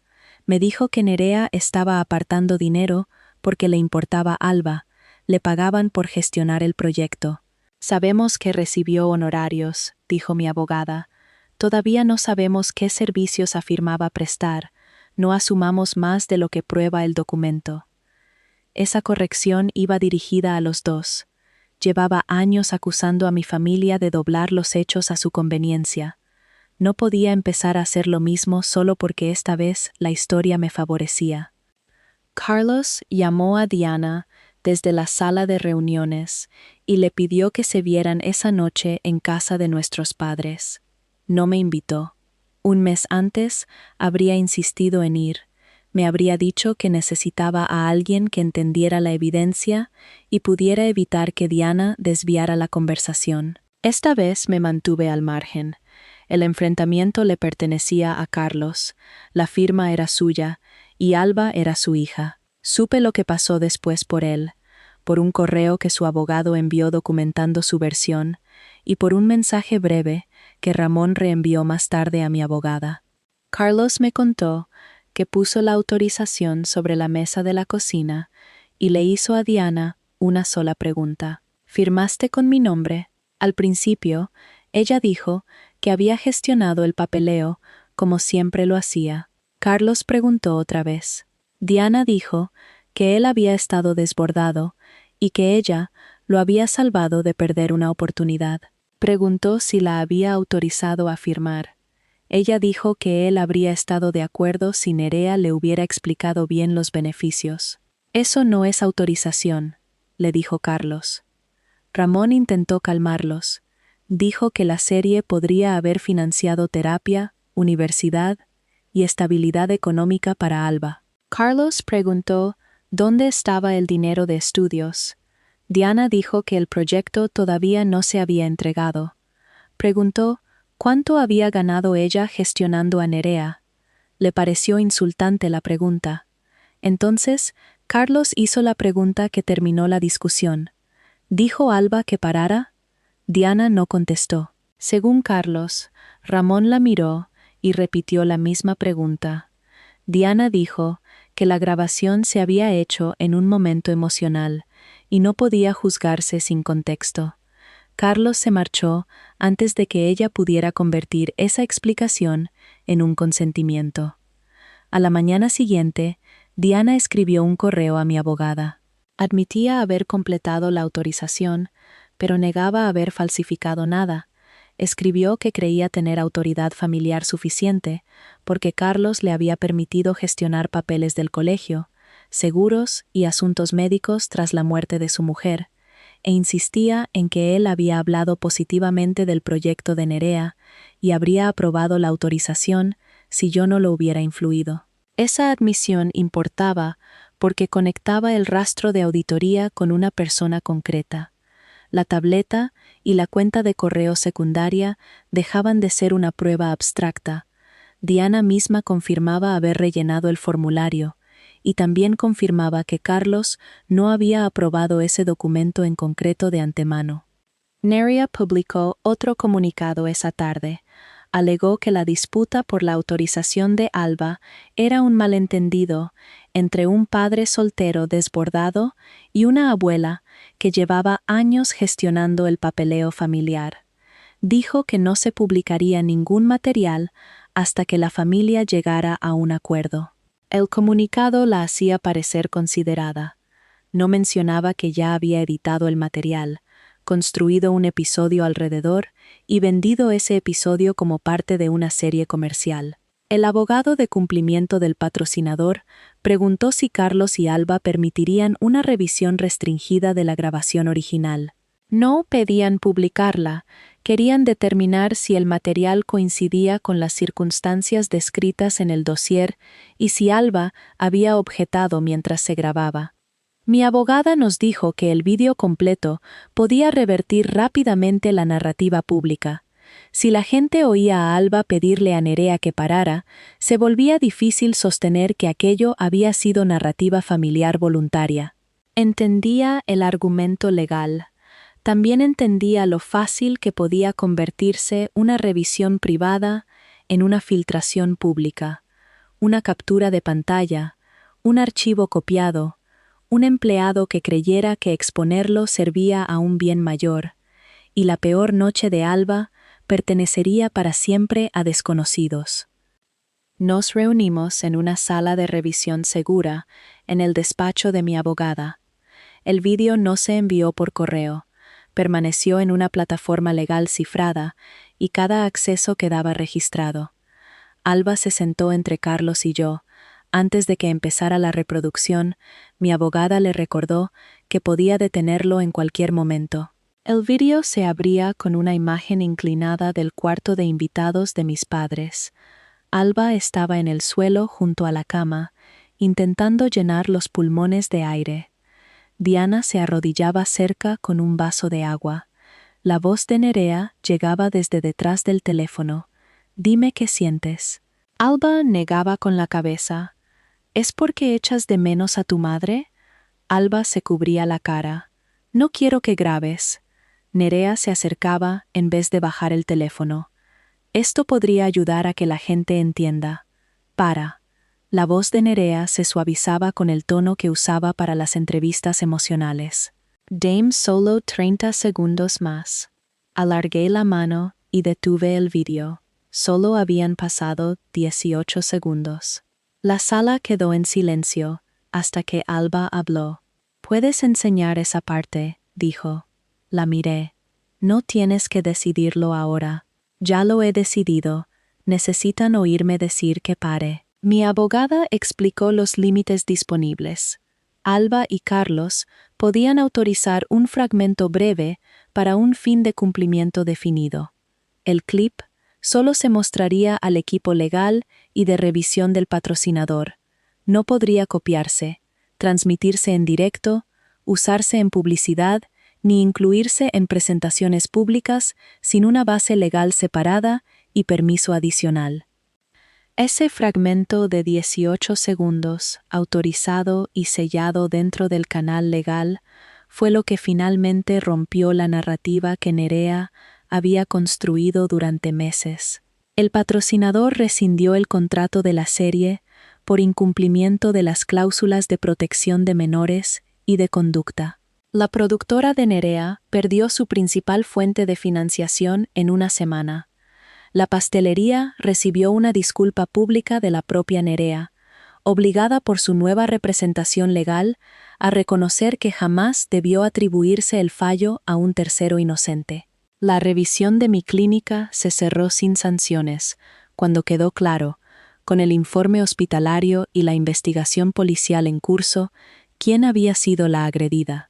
Me dijo que Nerea estaba apartando dinero porque le importaba Alba, le pagaban por gestionar el proyecto. Sabemos que recibió honorarios, dijo mi abogada. Todavía no sabemos qué servicios afirmaba prestar, no asumamos más de lo que prueba el documento. Esa corrección iba dirigida a los dos. Llevaba años acusando a mi familia de doblar los hechos a su conveniencia. No podía empezar a hacer lo mismo solo porque esta vez la historia me favorecía. Carlos llamó a Diana desde la sala de reuniones y le pidió que se vieran esa noche en casa de nuestros padres. No me invitó. Un mes antes habría insistido en ir. Me habría dicho que necesitaba a alguien que entendiera la evidencia y pudiera evitar que Diana desviara la conversación. Esta vez me mantuve al margen. El enfrentamiento le pertenecía a Carlos, la firma era suya, y Alba era su hija. Supe lo que pasó después por él, por un correo que su abogado envió documentando su versión, y por un mensaje breve que Ramón reenvió más tarde a mi abogada. Carlos me contó que puso la autorización sobre la mesa de la cocina y le hizo a Diana una sola pregunta. ¿Firmaste con mi nombre? Al principio, ella dijo que había gestionado el papeleo como siempre lo hacía. Carlos preguntó otra vez. Diana dijo que él había estado desbordado y que ella lo había salvado de perder una oportunidad. Preguntó si la había autorizado a firmar. Ella dijo que él habría estado de acuerdo si Nerea le hubiera explicado bien los beneficios. Eso no es autorización, le dijo Carlos. Ramón intentó calmarlos. Dijo que la serie podría haber financiado terapia, universidad y estabilidad económica para Alba. Carlos preguntó dónde estaba el dinero de estudios. Diana dijo que el proyecto todavía no se había entregado. Preguntó cuánto había ganado ella gestionando a Nerea. Le pareció insultante la pregunta. Entonces, Carlos hizo la pregunta que terminó la discusión. ¿Dijo Alba que parara? Diana no contestó. Según Carlos, Ramón la miró y repitió la misma pregunta. Diana dijo que la grabación se había hecho en un momento emocional y no podía juzgarse sin contexto. Carlos se marchó antes de que ella pudiera convertir esa explicación en un consentimiento. A la mañana siguiente, Diana escribió un correo a mi abogada. Admitía haber completado la autorización, pero negaba haber falsificado nada. Escribió que creía tener autoridad familiar suficiente, porque Carlos le había permitido gestionar papeles del colegio, seguros y asuntos médicos tras la muerte de su mujer, e insistía en que él había hablado positivamente del proyecto de Nerea y habría aprobado la autorización si yo no lo hubiera influido. Esa admisión importaba porque conectaba el rastro de auditoría con una persona concreta. La tableta y la cuenta de correo secundaria dejaban de ser una prueba abstracta. Diana misma confirmaba haber rellenado el formulario y también confirmaba que Carlos no había aprobado ese documento en concreto de antemano. Nerea publicó otro comunicado esa tarde. Alegó que la disputa por la autorización de Alba era un malentendido entre un padre soltero desbordado y una abuela que llevaba años gestionando el papeleo familiar. Dijo que no se publicaría ningún material hasta que la familia llegara a un acuerdo. El comunicado la hacía parecer considerada. No mencionaba que ya había editado el material, construido un episodio alrededor y vendido ese episodio como parte de una serie comercial. El abogado de cumplimiento del patrocinador preguntó si Carlos y Alba permitirían una revisión restringida de la grabación original. No pedían publicarla, querían determinar si el material coincidía con las circunstancias descritas en el dossier y si Alba había objetado mientras se grababa. Mi abogada nos dijo que el vídeo completo podía revertir rápidamente la narrativa pública. Si la gente oía a Alba pedirle a Nerea que parara, se volvía difícil sostener que aquello había sido narrativa familiar voluntaria. Entendía el argumento legal. También entendía lo fácil que podía convertirse una revisión privada en una filtración pública, una captura de pantalla, un archivo copiado, un empleado que creyera que exponerlo servía a un bien mayor, y la peor noche de Alba pertenecería para siempre a desconocidos. Nos reunimos en una sala de revisión segura, en el despacho de mi abogada. El vídeo no se envió por correo, permaneció en una plataforma legal cifrada y cada acceso quedaba registrado. Alba se sentó entre Carlos y yo. Antes de que empezara la reproducción, mi abogada le recordó que podía detenerlo en cualquier momento. El vídeo se abría con una imagen inclinada del cuarto de invitados de mis padres. Alba estaba en el suelo junto a la cama intentando llenar los pulmones de aire. Diana se arrodillaba cerca con un vaso de agua. La voz de Nerea llegaba desde detrás del teléfono. «Dime qué sientes». Alba negaba con la cabeza. «¿Es porque echas de menos a tu madre?» Alba se cubría la cara. «No quiero que grabes». Nerea se acercaba en vez de bajar el teléfono. «Esto podría ayudar a que la gente entienda». «Para». La voz de Nerea se suavizaba con el tono que usaba para las entrevistas emocionales. «Dame solo 30 segundos más». Alargué la mano y detuve el vídeo. Solo habían pasado 18 segundos. La sala quedó en silencio hasta que Alba habló. «Puedes enseñar esa parte», dijo. La miré. «No tienes que decidirlo ahora. Ya lo he decidido. Necesitan oírme decir que pare». Mi abogada explicó los límites disponibles. Alba y Carlos podían autorizar un fragmento breve para un fin de cumplimiento definido. El clip solo se mostraría al equipo legal y de revisión del patrocinador. No podría copiarse, transmitirse en directo, usarse en publicidad, ni incluirse en presentaciones públicas sin una base legal separada y permiso adicional. Ese fragmento de 18 segundos, autorizado y sellado dentro del canal legal, fue lo que finalmente rompió la narrativa que Nerea había construido durante meses. El patrocinador rescindió el contrato de la serie por incumplimiento de las cláusulas de protección de menores y de conducta. La productora de Nerea perdió su principal fuente de financiación en una semana. La pastelería recibió una disculpa pública de la propia Nerea, obligada por su nueva representación legal a reconocer que jamás debió atribuirse el fallo a un tercero inocente. La revisión de mi clínica se cerró sin sanciones, cuando quedó claro, con el informe hospitalario y la investigación policial en curso, quién había sido la agredida.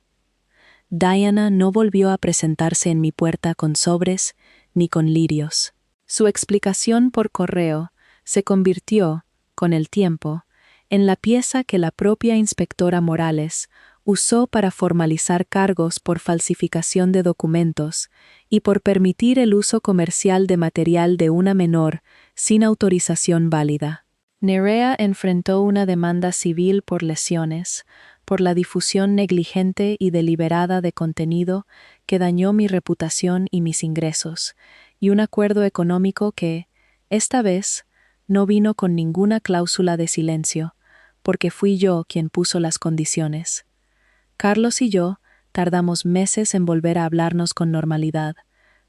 Diana no volvió a presentarse en mi puerta con sobres ni con lirios. Su explicación por correo se convirtió, con el tiempo, en la pieza que la propia inspectora Morales usó para formalizar cargos por falsificación de documentos y por permitir el uso comercial de material de una menor sin autorización válida. Nerea enfrentó una demanda civil por lesiones, por la difusión negligente y deliberada de contenido que dañó mi reputación y mis ingresos, y un acuerdo económico que, esta vez, no vino con ninguna cláusula de silencio, porque fui yo quien puso las condiciones. Carlos y yo tardamos meses en volver a hablarnos con normalidad,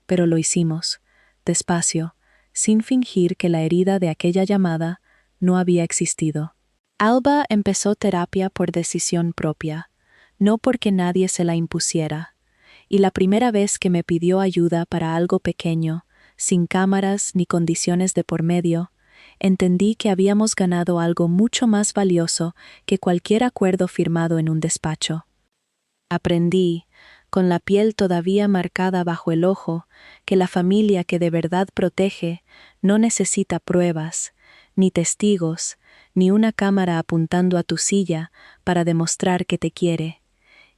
pero lo hicimos, despacio, sin fingir que la herida de aquella llamada no había existido. Alba empezó terapia por decisión propia, no porque nadie se la impusiera. Y la primera vez que me pidió ayuda para algo pequeño, sin cámaras ni condiciones de por medio, entendí que habíamos ganado algo mucho más valioso que cualquier acuerdo firmado en un despacho. Aprendí, con la piel todavía marcada bajo el ojo, que la familia que de verdad protege no necesita pruebas, ni testigos, ni una cámara apuntando a tu silla para demostrar que te quiere,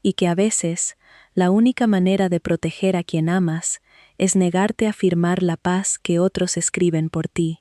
y que a veces la única manera de proteger a quien amas es negarte a firmar la paz que otros escriben por ti.